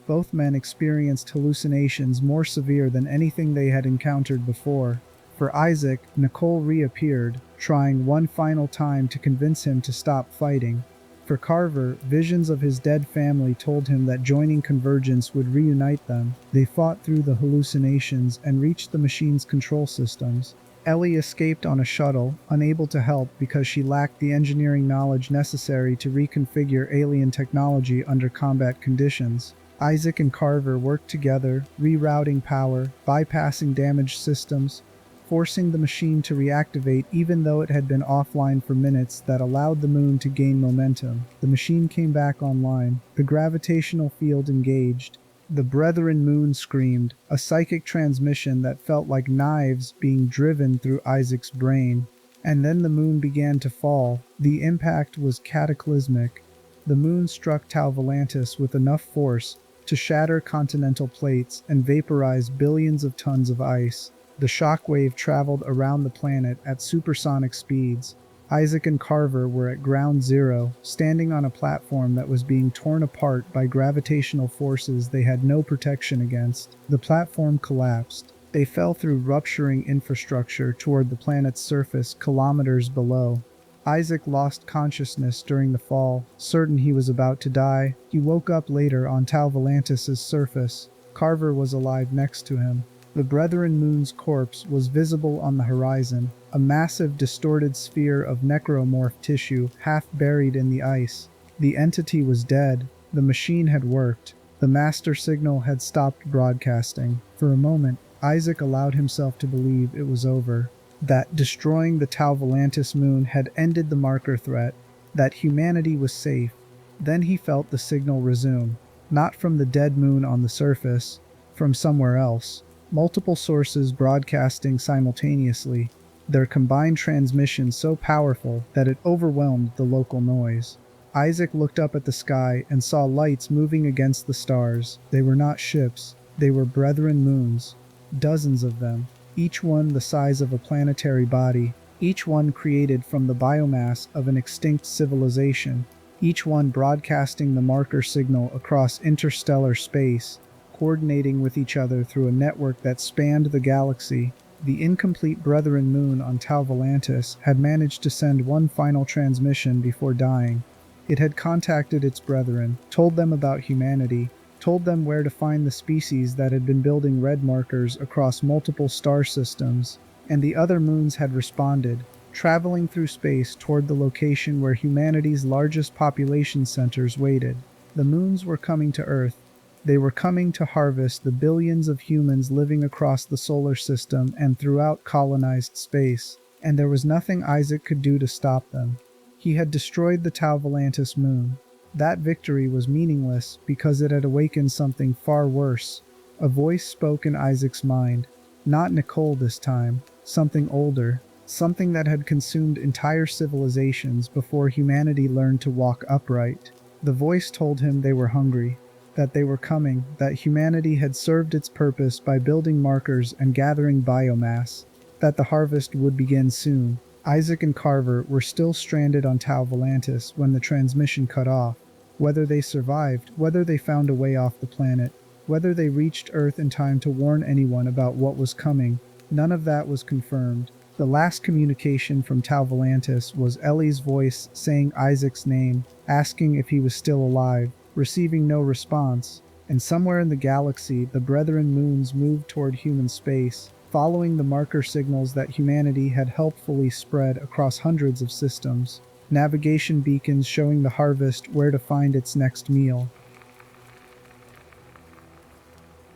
Both men experienced hallucinations more severe than anything they had encountered before. For Isaac, Nicole reappeared, trying one final time to convince him to stop fighting. For Carver, visions of his dead family told him that joining Convergence would reunite them. They fought through the hallucinations and reached the machine's control systems. Ellie escaped on a shuttle, unable to help because she lacked the engineering knowledge necessary to reconfigure alien technology under combat conditions. Isaac and Carver worked together, rerouting power, bypassing damaged systems, forcing the machine to reactivate even though it had been offline for minutes. That allowed the moon to gain momentum. The machine came back online, the gravitational field engaged. The Brethren moon screamed, a psychic transmission that felt like knives being driven through Isaac's brain. And then the moon began to fall. The impact was cataclysmic. The moon struck Tau Volantis with enough force to shatter continental plates and vaporize billions of tons of ice. The shockwave traveled around the planet at supersonic speeds. Isaac and Carver were at ground zero, standing on a platform that was being torn apart by gravitational forces they had no protection against. The platform collapsed. They fell through rupturing infrastructure toward the planet's surface kilometers below. Isaac lost consciousness during the fall, certain he was about to die. He woke up later on Tau Volantis' surface. Carver was alive next to him. The Brethren moon's corpse was visible on the horizon, a massive distorted sphere of necromorph tissue half buried in the ice. The entity was dead. The machine had worked. The master signal had stopped broadcasting. For a moment, Isaac allowed himself to believe it was over, that destroying the Tau Volantis moon had ended the marker threat, that humanity was safe. Then he felt the signal resume, not from the dead moon on the surface, from somewhere else. Multiple sources broadcasting simultaneously, their combined transmission so powerful that it overwhelmed the local noise. Isaac looked up at the sky and saw lights moving against the stars. They were not ships, they were Brethren moons. Dozens of them, each one the size of a planetary body, each one created from the biomass of an extinct civilization, each one broadcasting the marker signal across interstellar space, coordinating with each other through a network that spanned the galaxy. The incomplete Brethren moon on Tau Volantis had managed to send one final transmission before dying. It had contacted its brethren, told them about humanity, told them where to find the species that had been building red markers across multiple star systems, and the other moons had responded, traveling through space toward the location where humanity's largest population centers waited. The moons were coming to Earth. They were coming to harvest the billions of humans living across the solar system and throughout colonized space, and there was nothing Isaac could do to stop them. He had destroyed the Tau Volantis moon. That victory was meaningless because it had awakened something far worse. A voice spoke in Isaac's mind. Not Nicole this time, something older, something that had consumed entire civilizations before humanity learned to walk upright. The voice told him they were hungry, that they were coming, that humanity had served its purpose by building markers and gathering biomass, that the harvest would begin soon. Isaac and Carver were still stranded on Tau Volantis when the transmission cut off. Whether they survived, whether they found a way off the planet, whether they reached Earth in time to warn anyone about what was coming, none of that was confirmed. The last communication from Tau Volantis was Ellie's voice saying Isaac's name, asking if he was still alive, receiving no response. And somewhere in the galaxy, the Brethren moons moved toward human space, following the marker signals that humanity had helpfully spread across hundreds of systems. Navigation beacons showing the harvest where to find its next meal.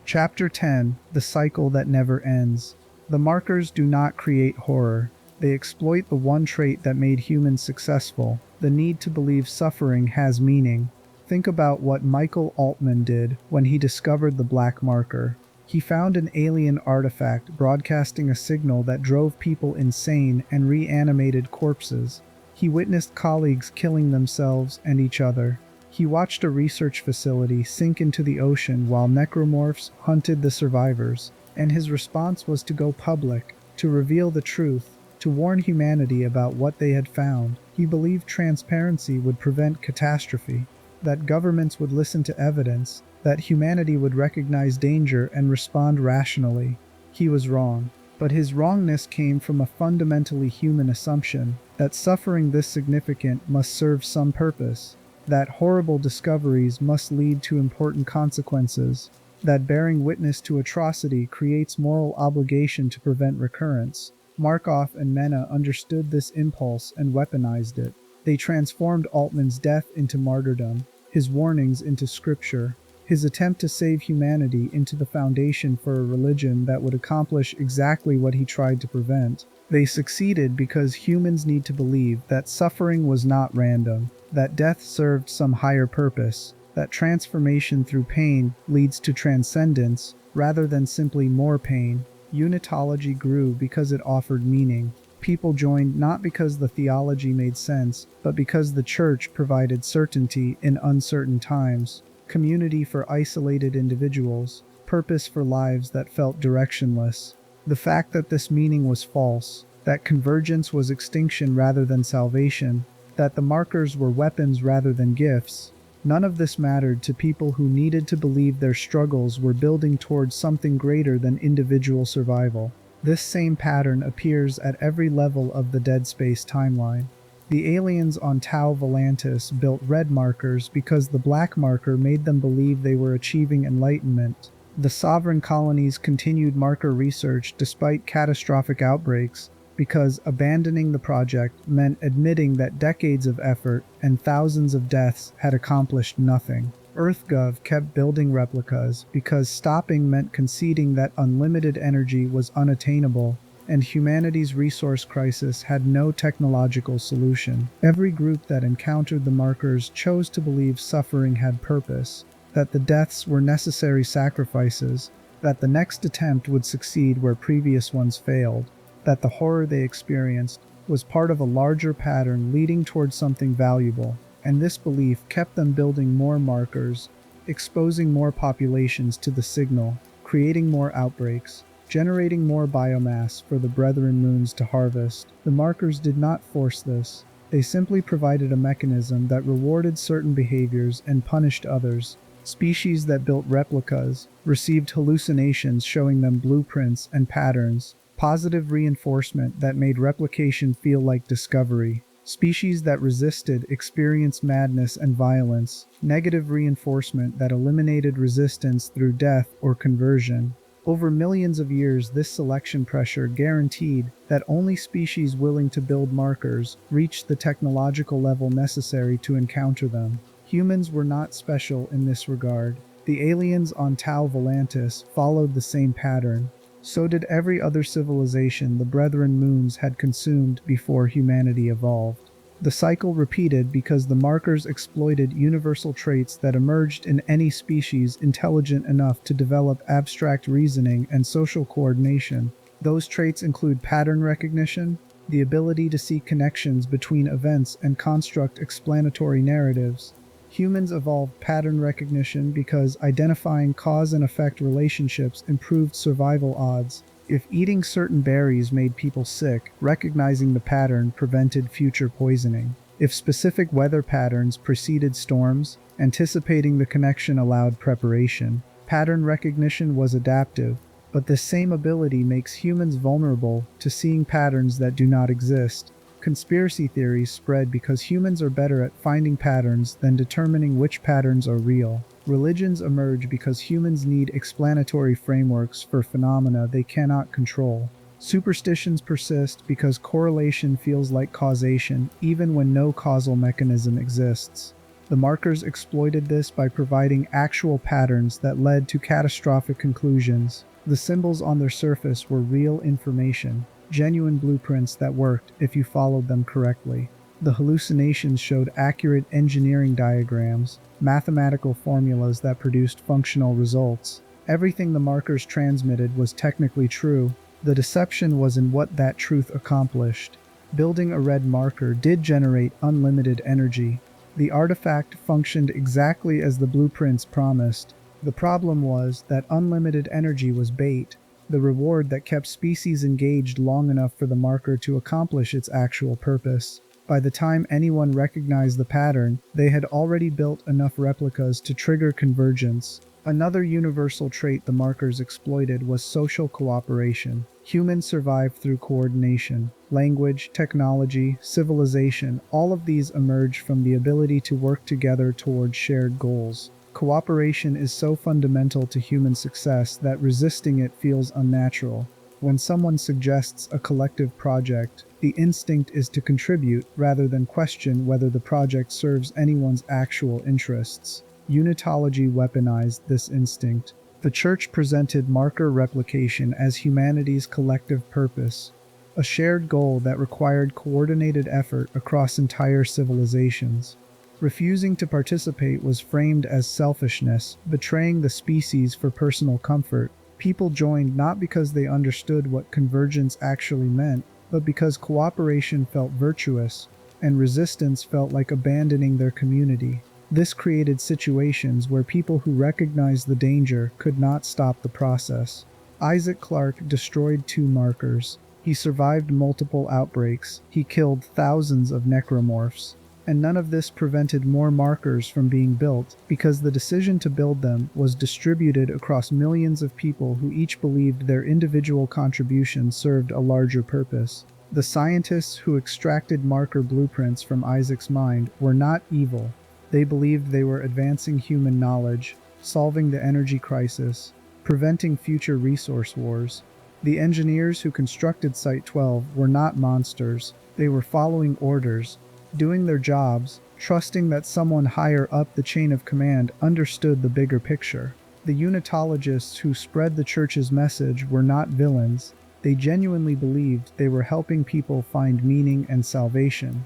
Chapter 10: The Cycle That Never Ends. The markers do not create horror. They exploit the one trait that made humans successful, the need to believe suffering has meaning. Think about what Michael Altman did when he discovered the black marker. He found an alien artifact broadcasting a signal that drove people insane and reanimated corpses. He witnessed colleagues killing themselves and each other. He watched a research facility sink into the ocean while necromorphs hunted the survivors, and his response was to go public, to reveal the truth, to warn humanity about what they had found. He believed transparency would prevent catastrophe, that governments would listen to evidence, that humanity would recognize danger and respond rationally. He was wrong, but his wrongness came from a fundamentally human assumption, that suffering this significant must serve some purpose, that horrible discoveries must lead to important consequences, that bearing witness to atrocity creates moral obligation to prevent recurrence. Markov and Mena understood this impulse and weaponized it. They transformed Altman's death into martyrdom, his warnings into scripture, His attempt to save humanity into the foundation for a religion that would accomplish exactly what he tried to prevent. They succeeded because humans need to believe that suffering was not random, that death served some higher purpose, that transformation through pain leads to transcendence rather than simply more pain. Unitology grew because it offered meaning. People joined not because the theology made sense, but because the church provided certainty in uncertain times, community for isolated individuals, purpose for lives that felt directionless. The fact that this meaning was false, that convergence was extinction rather than salvation, that the markers were weapons rather than gifts, none of this mattered to people who needed to believe their struggles were building towards something greater than individual survival. This same pattern appears at every level of the Dead Space timeline. The aliens on Tau Volantis built red markers because the black marker made them believe they were achieving enlightenment. The sovereign colonies continued marker research despite catastrophic outbreaks because abandoning the project meant admitting that decades of effort and thousands of deaths had accomplished nothing. EarthGov kept building replicas because stopping meant conceding that unlimited energy was unattainable, and humanity's resource crisis had no technological solution. Every group that encountered the markers chose to believe suffering had purpose, that the deaths were necessary sacrifices, that the next attempt would succeed where previous ones failed, that the horror they experienced was part of a larger pattern leading towards something valuable. And this belief kept them building more markers, exposing more populations to the signal, creating more outbreaks, generating more biomass for the Brethren moons to harvest. The markers did not force this. They simply provided a mechanism that rewarded certain behaviors and punished others. Species that built replicas received hallucinations showing them blueprints and patterns, positive reinforcement that made replication feel like discovery. Species that resisted experienced madness and violence, negative reinforcement that eliminated resistance through death or conversion. Over millions of years, this selection pressure guaranteed that only species willing to build markers reached the technological level necessary to encounter them. Humans were not special in this regard. The aliens on Tau Volantis followed the same pattern. So did every other civilization the Brethren moons had consumed before humanity evolved. The cycle repeated because the markers exploited universal traits that emerged in any species intelligent enough to develop abstract reasoning and social coordination. Those traits include pattern recognition, the ability to see connections between events and construct explanatory narratives. Humans evolved pattern recognition because identifying cause and effect relationships improved survival odds. If eating certain berries made people sick, recognizing the pattern prevented future poisoning. If specific weather patterns preceded storms, anticipating the connection allowed preparation. Pattern recognition was adaptive, but this same ability makes humans vulnerable to seeing patterns that do not exist. Conspiracy theories spread because humans are better at finding patterns than determining which patterns are real. Religions emerge because humans need explanatory frameworks for phenomena they cannot control. Superstitions persist because correlation feels like causation even when no causal mechanism exists. The markers exploited this by providing actual patterns that led to catastrophic conclusions. The symbols on their surface were real information, genuine blueprints that worked if you followed them correctly. The hallucinations showed accurate engineering diagrams, mathematical formulas that produced functional results. Everything the markers transmitted was technically true. The deception was in what that truth accomplished. Building a red marker did generate unlimited energy. The artifact functioned exactly as the blueprints promised. The problem was that unlimited energy was bait, the reward that kept species engaged long enough for the marker to accomplish its actual purpose. By the time anyone recognized the pattern, they had already built enough replicas to trigger convergence. Another universal trait the markers exploited was social cooperation. Humans survived through coordination. Language, technology, civilization, all of these emerged from the ability to work together towards shared goals. Cooperation is so fundamental to human success that resisting it feels unnatural. When someone suggests a collective project, the instinct is to contribute rather than question whether the project serves anyone's actual interests. Unitology weaponized this instinct. The Church presented marker replication as humanity's collective purpose, a shared goal that required coordinated effort across entire civilizations. Refusing to participate was framed as selfishness, betraying the species for personal comfort. People joined not because they understood what convergence actually meant, but because cooperation felt virtuous, and resistance felt like abandoning their community. This created situations where people who recognized the danger could not stop the process. Isaac Clarke destroyed 2 markers. He survived multiple outbreaks. He killed thousands of necromorphs. And none of this prevented more markers from being built, because the decision to build them was distributed across millions of people who each believed their individual contribution served a larger purpose. The scientists who extracted marker blueprints from Isaac's mind were not evil. They believed they were advancing human knowledge, solving the energy crisis, preventing future resource wars. The engineers who constructed Site 12 were not monsters. They were following orders, doing their jobs, trusting that someone higher up the chain of command understood the bigger picture. The Unitologists who spread the Church's message were not villains. They genuinely believed they were helping people find meaning and salvation.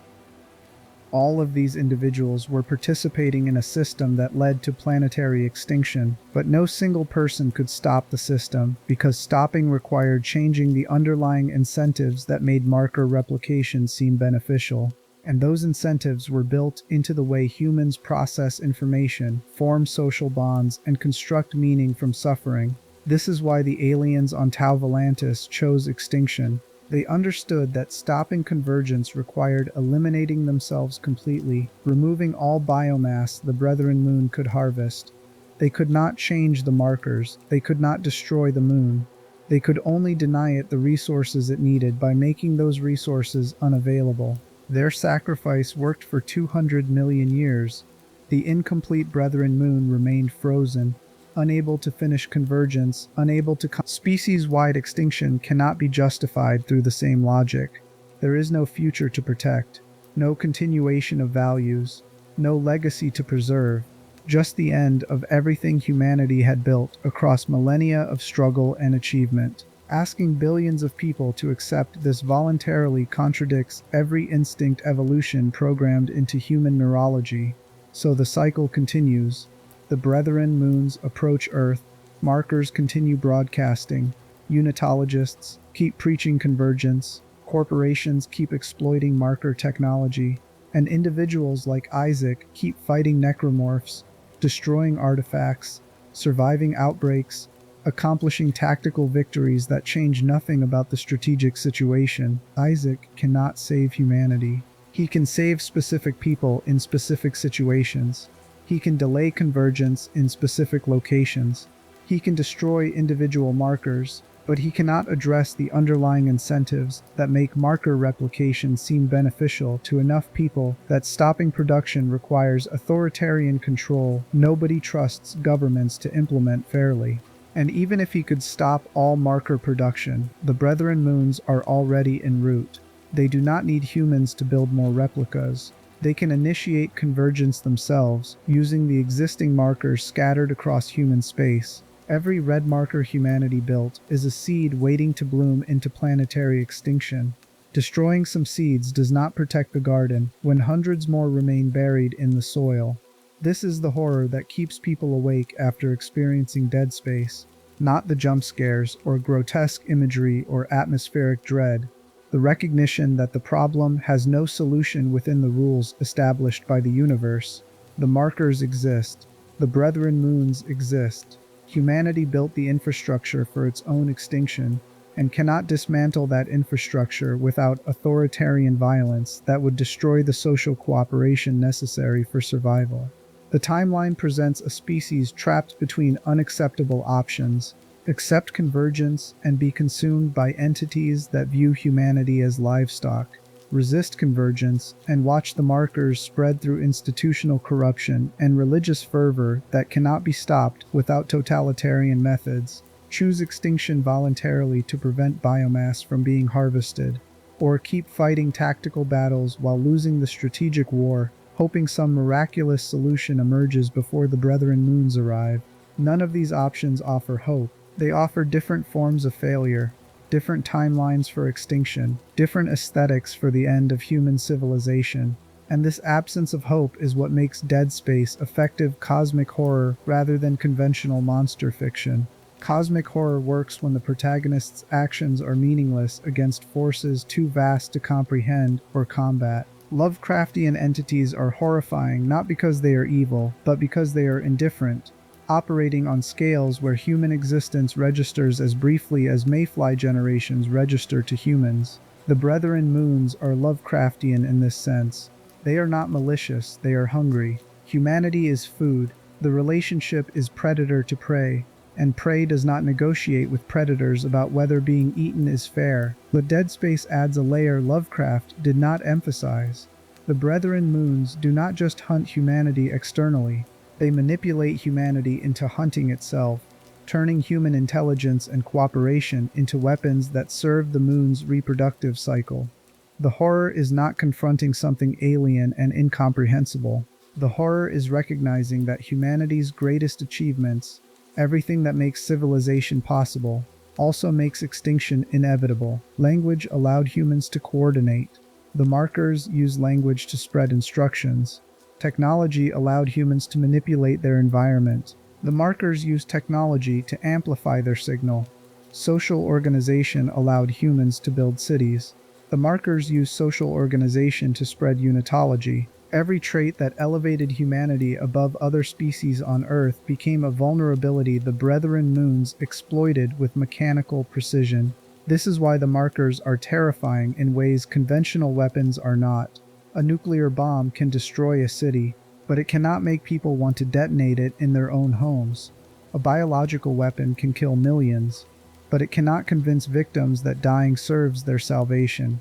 All of these individuals were participating in a system that led to planetary extinction, but no single person could stop the system, because stopping required changing the underlying incentives that made marker replication seem beneficial. And those incentives were built into the way humans process information, form social bonds, and construct meaning from suffering. This is why the aliens on Tau Volantis chose extinction. They understood that stopping convergence required eliminating themselves completely, removing all biomass the Brethren Moon could harvest. They could not change the markers, they could not destroy the moon. They could only deny it the resources it needed by making those resources unavailable. Their sacrifice worked for 200 million years. The incomplete Brethren Moon remained frozen, unable to finish convergence, unable to species-wide extinction cannot be justified through the same logic. There is no future to protect, no continuation of values, no legacy to preserve, just the end of everything humanity had built across millennia of struggle and achievement. Asking billions of people to accept this voluntarily contradicts every instinct evolution programmed into human neurology. So the cycle continues. The Brethren Moons approach Earth, markers continue broadcasting, Unitologists keep preaching convergence, corporations keep exploiting marker technology, and individuals like Isaac keep fighting necromorphs, destroying artifacts, surviving outbreaks, accomplishing tactical victories that change nothing about the strategic situation. Isaac cannot save humanity. He can save specific people in specific situations. He can delay convergence in specific locations. He can destroy individual markers, but he cannot address the underlying incentives that make marker replication seem beneficial to enough people that stopping production requires authoritarian control nobody trusts governments to implement fairly. And even if he could stop all marker production, the Brethren Moons are already en route. They do not need humans to build more replicas. They can initiate convergence themselves, using the existing markers scattered across human space. Every red marker humanity built is a seed waiting to bloom into planetary extinction. Destroying some seeds does not protect the garden, when hundreds more remain buried in the soil. This is the horror that keeps people awake after experiencing dead space, not the jump scares or grotesque imagery or atmospheric dread. The recognition that the problem has no solution within the rules established by the universe. The markers exist. The Brethren Moons exist. Humanity built the infrastructure for its own extinction, and cannot dismantle that infrastructure without authoritarian violence that would destroy the social cooperation necessary for survival. The timeline presents a species trapped between unacceptable options: accept convergence and be consumed by entities that view humanity as livestock, resist convergence and watch the markers spread through institutional corruption and religious fervor that cannot be stopped without totalitarian methods, choose extinction voluntarily to prevent biomass from being harvested, or keep fighting tactical battles while losing the strategic war, hoping some miraculous solution emerges before the Brethren moons arrive. None of these options offer hope. They offer different forms of failure, different timelines for extinction, different aesthetics for the end of human civilization. And this absence of hope is what makes Dead Space effective cosmic horror rather than conventional monster fiction. Cosmic horror works when the protagonist's actions are meaningless against forces too vast to comprehend or combat. Lovecraftian entities are horrifying not because they are evil, but because they are indifferent, operating on scales where human existence registers as briefly as mayfly generations register to humans. The Brethren moons are Lovecraftian in this sense. They are not malicious, they are hungry. Humanity is food. The relationship is predator to prey, and prey does not negotiate with predators about whether being eaten is fair. But Dead Space adds a layer Lovecraft did not emphasize. The Brethren moons do not just hunt humanity externally, they manipulate humanity into hunting itself, turning human intelligence and cooperation into weapons that serve the moon's reproductive cycle. The horror is not confronting something alien and incomprehensible. The horror is recognizing that humanity's greatest achievements, everything that makes civilization possible, also makes extinction inevitable. Language allowed humans to coordinate. The markers use language to spread instructions. Technology allowed humans to manipulate their environment. The markers used technology to amplify their signal. Social organization allowed humans to build cities. The markers used social organization to spread unitology. Every trait that elevated humanity above other species on Earth became a vulnerability the Brethren moons exploited with mechanical precision. This is why the markers are terrifying in ways conventional weapons are not. A nuclear bomb can destroy a city, but it cannot make people want to detonate it in their own homes. A biological weapon can kill millions, but it cannot convince victims that dying serves their salvation.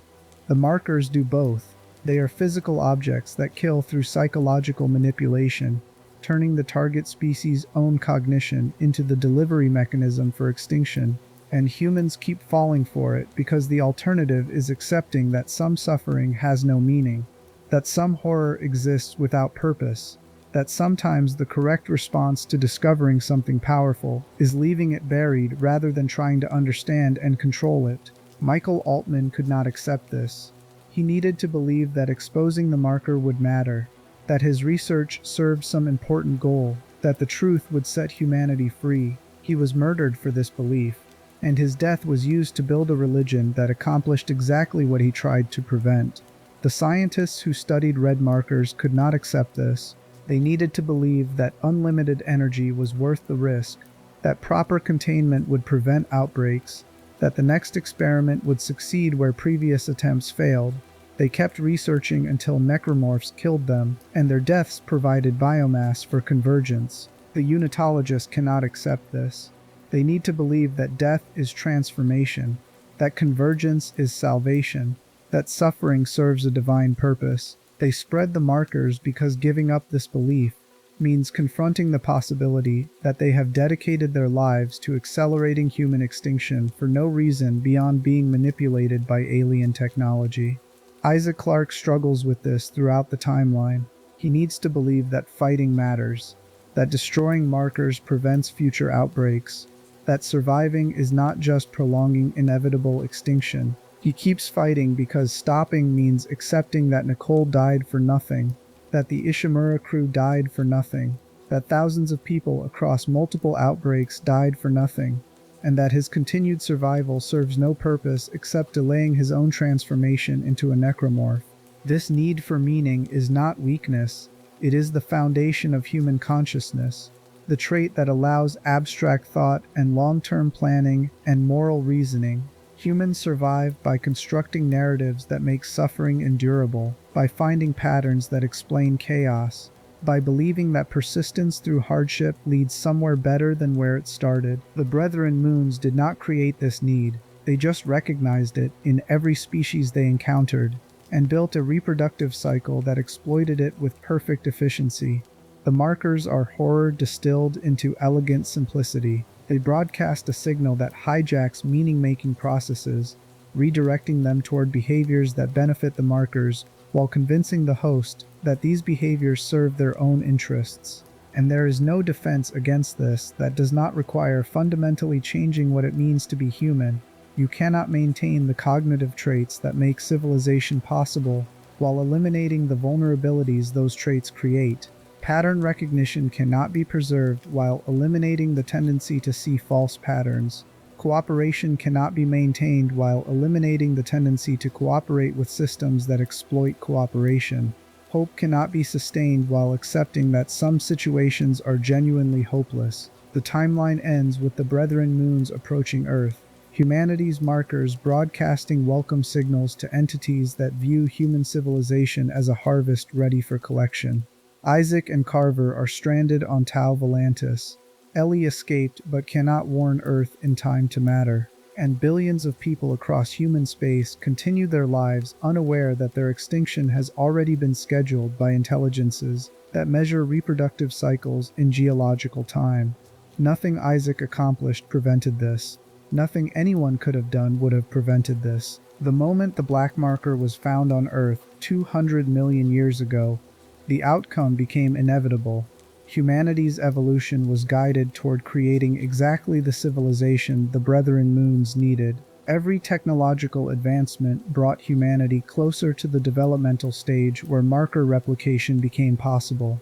The markers do both. They are physical objects that kill through psychological manipulation, turning the target species' own cognition into the delivery mechanism for extinction. And humans keep falling for it because the alternative is accepting that some suffering has no meaning, that some horror exists without purpose, that sometimes the correct response to discovering something powerful is leaving it buried rather than trying to understand and control it. Michael Altman could not accept this. He needed to believe that exposing the marker would matter, that his research served some important goal, that the truth would set humanity free. He was murdered for this belief, and his death was used to build a religion that accomplished exactly what he tried to prevent. The scientists who studied red markers could not accept this. They needed to believe that unlimited energy was worth the risk, that proper containment would prevent outbreaks, that the next experiment would succeed where previous attempts failed. They kept researching until necromorphs killed them, and their deaths provided biomass for convergence. The Unitologists cannot accept this. They need to believe that death is transformation, that convergence is salvation, that suffering serves a divine purpose. They spread the markers because giving up this belief means confronting the possibility that they have dedicated their lives to accelerating human extinction for no reason beyond being manipulated by alien technology. Isaac Clarke struggles with this throughout the timeline. He needs to believe that fighting matters, that destroying markers prevents future outbreaks, that surviving is not just prolonging inevitable extinction. He keeps fighting because stopping means accepting that Nicole died for nothing, that the Ishimura crew died for nothing, that thousands of people across multiple outbreaks died for nothing, and that his continued survival serves no purpose except delaying his own transformation into a necromorph. This need for meaning is not weakness, it is the foundation of human consciousness, the trait that allows abstract thought and long-term planning and moral reasoning. Humans survive by constructing narratives that make suffering endurable, by finding patterns that explain chaos, by believing that persistence through hardship leads somewhere better than where it started. The Brethren moons did not create this need, they just recognized it in every species they encountered, and built a reproductive cycle that exploited it with perfect efficiency. The markers are horror distilled into elegant simplicity. They broadcast a signal that hijacks meaning-making processes, redirecting them toward behaviors that benefit the markers while convincing the host that these behaviors serve their own interests. And there is no defense against this that does not require fundamentally changing what it means to be human. You cannot maintain the cognitive traits that make civilization possible while eliminating the vulnerabilities those traits create. Pattern recognition cannot be preserved while eliminating the tendency to see false patterns. Cooperation cannot be maintained while eliminating the tendency to cooperate with systems that exploit cooperation. Hope cannot be sustained while accepting that some situations are genuinely hopeless. The timeline ends with the Brethren moons approaching Earth, humanity's markers broadcasting welcome signals to entities that view human civilization as a harvest ready for collection. Isaac and Carver are stranded on Tau Volantis. Ellie escaped but cannot warn Earth in time to matter. And billions of people across human space continue their lives unaware that their extinction has already been scheduled by intelligences that measure reproductive cycles in geological time. Nothing Isaac accomplished prevented this. Nothing anyone could have done would have prevented this. The moment the black marker was found on Earth 200 million years ago, the outcome became inevitable. Humanity's evolution was guided toward creating exactly the civilization the Brethren moons needed. Every technological advancement brought humanity closer to the developmental stage where marker replication became possible.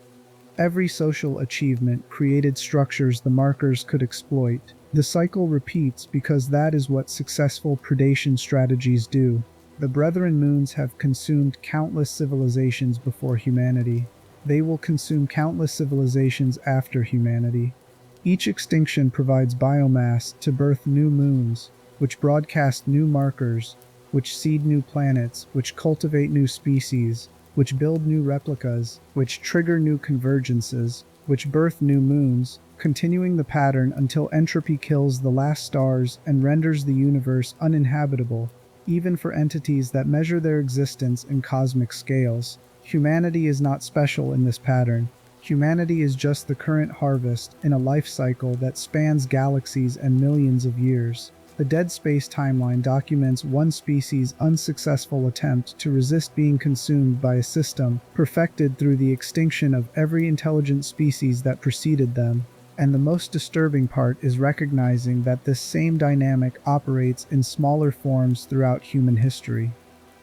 Every social achievement created structures the markers could exploit. The cycle repeats because that is what successful predation strategies do. The Brethren moons have consumed countless civilizations before humanity. They will consume countless civilizations after humanity. Each extinction provides biomass to birth new moons, which broadcast new markers, which seed new planets, which cultivate new species, which build new replicas, which trigger new convergences, which birth new moons, continuing the pattern until entropy kills the last stars and renders the universe uninhabitable, even for entities that measure their existence in cosmic scales. Humanity is not special in this pattern. Humanity is just the current harvest in a life cycle that spans galaxies and millions of years. The Dead Space timeline documents one species' unsuccessful attempt to resist being consumed by a system perfected through the extinction of every intelligent species that preceded them. And the most disturbing part is recognizing that this same dynamic operates in smaller forms throughout human history.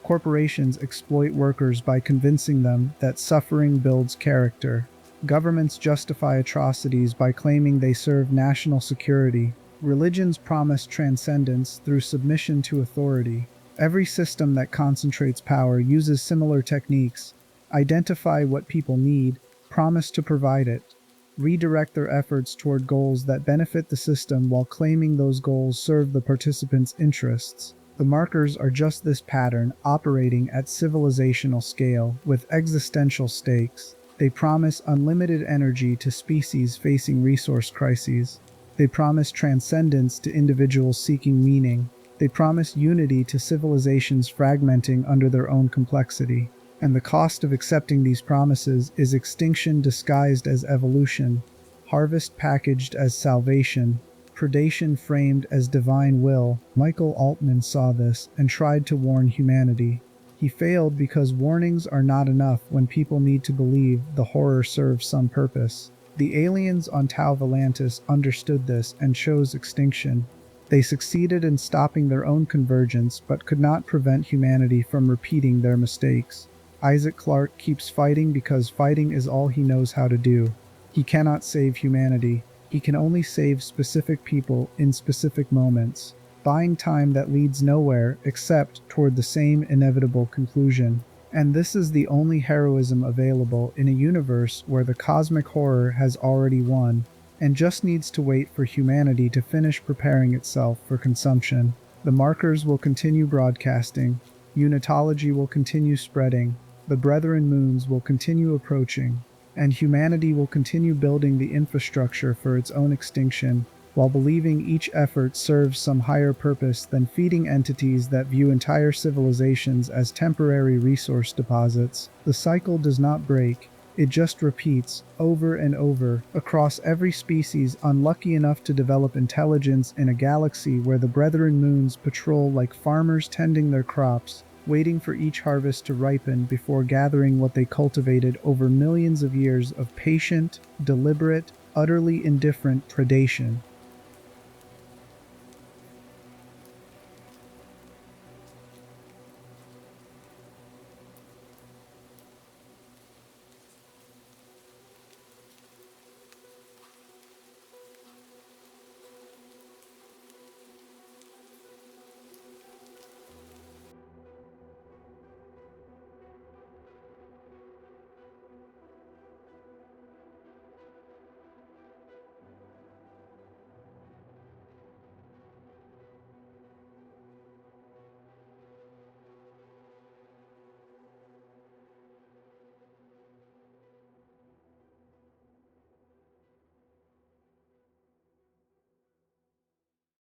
Corporations exploit workers by convincing them that suffering builds character. Governments justify atrocities by claiming they serve national security. Religions promise transcendence through submission to authority. Every system that concentrates power uses similar techniques. Identify what people need, promise to provide it, redirect their efforts toward goals that benefit the system while claiming those goals serve the participants' interests. The markers are just this pattern operating at civilizational scale with existential stakes. They promise unlimited energy to species facing resource crises. They promise transcendence to individuals seeking meaning. They promise unity to civilizations fragmenting under their own complexity. And the cost of accepting these promises is extinction disguised as evolution, harvest packaged as salvation, predation framed as divine will. Michael Altman saw this and tried to warn humanity. He failed because warnings are not enough when people need to believe the horror serves some purpose. The aliens on Tau Volantis understood this and chose extinction. They succeeded in stopping their own convergence but could not prevent humanity from repeating their mistakes. Isaac Clarke keeps fighting because fighting is all he knows how to do. He cannot save humanity. He can only save specific people in specific moments, buying time that leads nowhere except toward the same inevitable conclusion. And this is the only heroism available in a universe where the cosmic horror has already won, and just needs to wait for humanity to finish preparing itself for consumption. The markers will continue broadcasting, Unitology will continue spreading, the Brethren moons will continue approaching, and humanity will continue building the infrastructure for its own extinction, while believing each effort serves some higher purpose than feeding entities that view entire civilizations as temporary resource deposits. The cycle does not break, it just repeats, over and over, across every species unlucky enough to develop intelligence in a galaxy where the Brethren moons patrol like farmers tending their crops, waiting for each harvest to ripen before gathering what they cultivated over millions of years of patient, deliberate, utterly indifferent predation.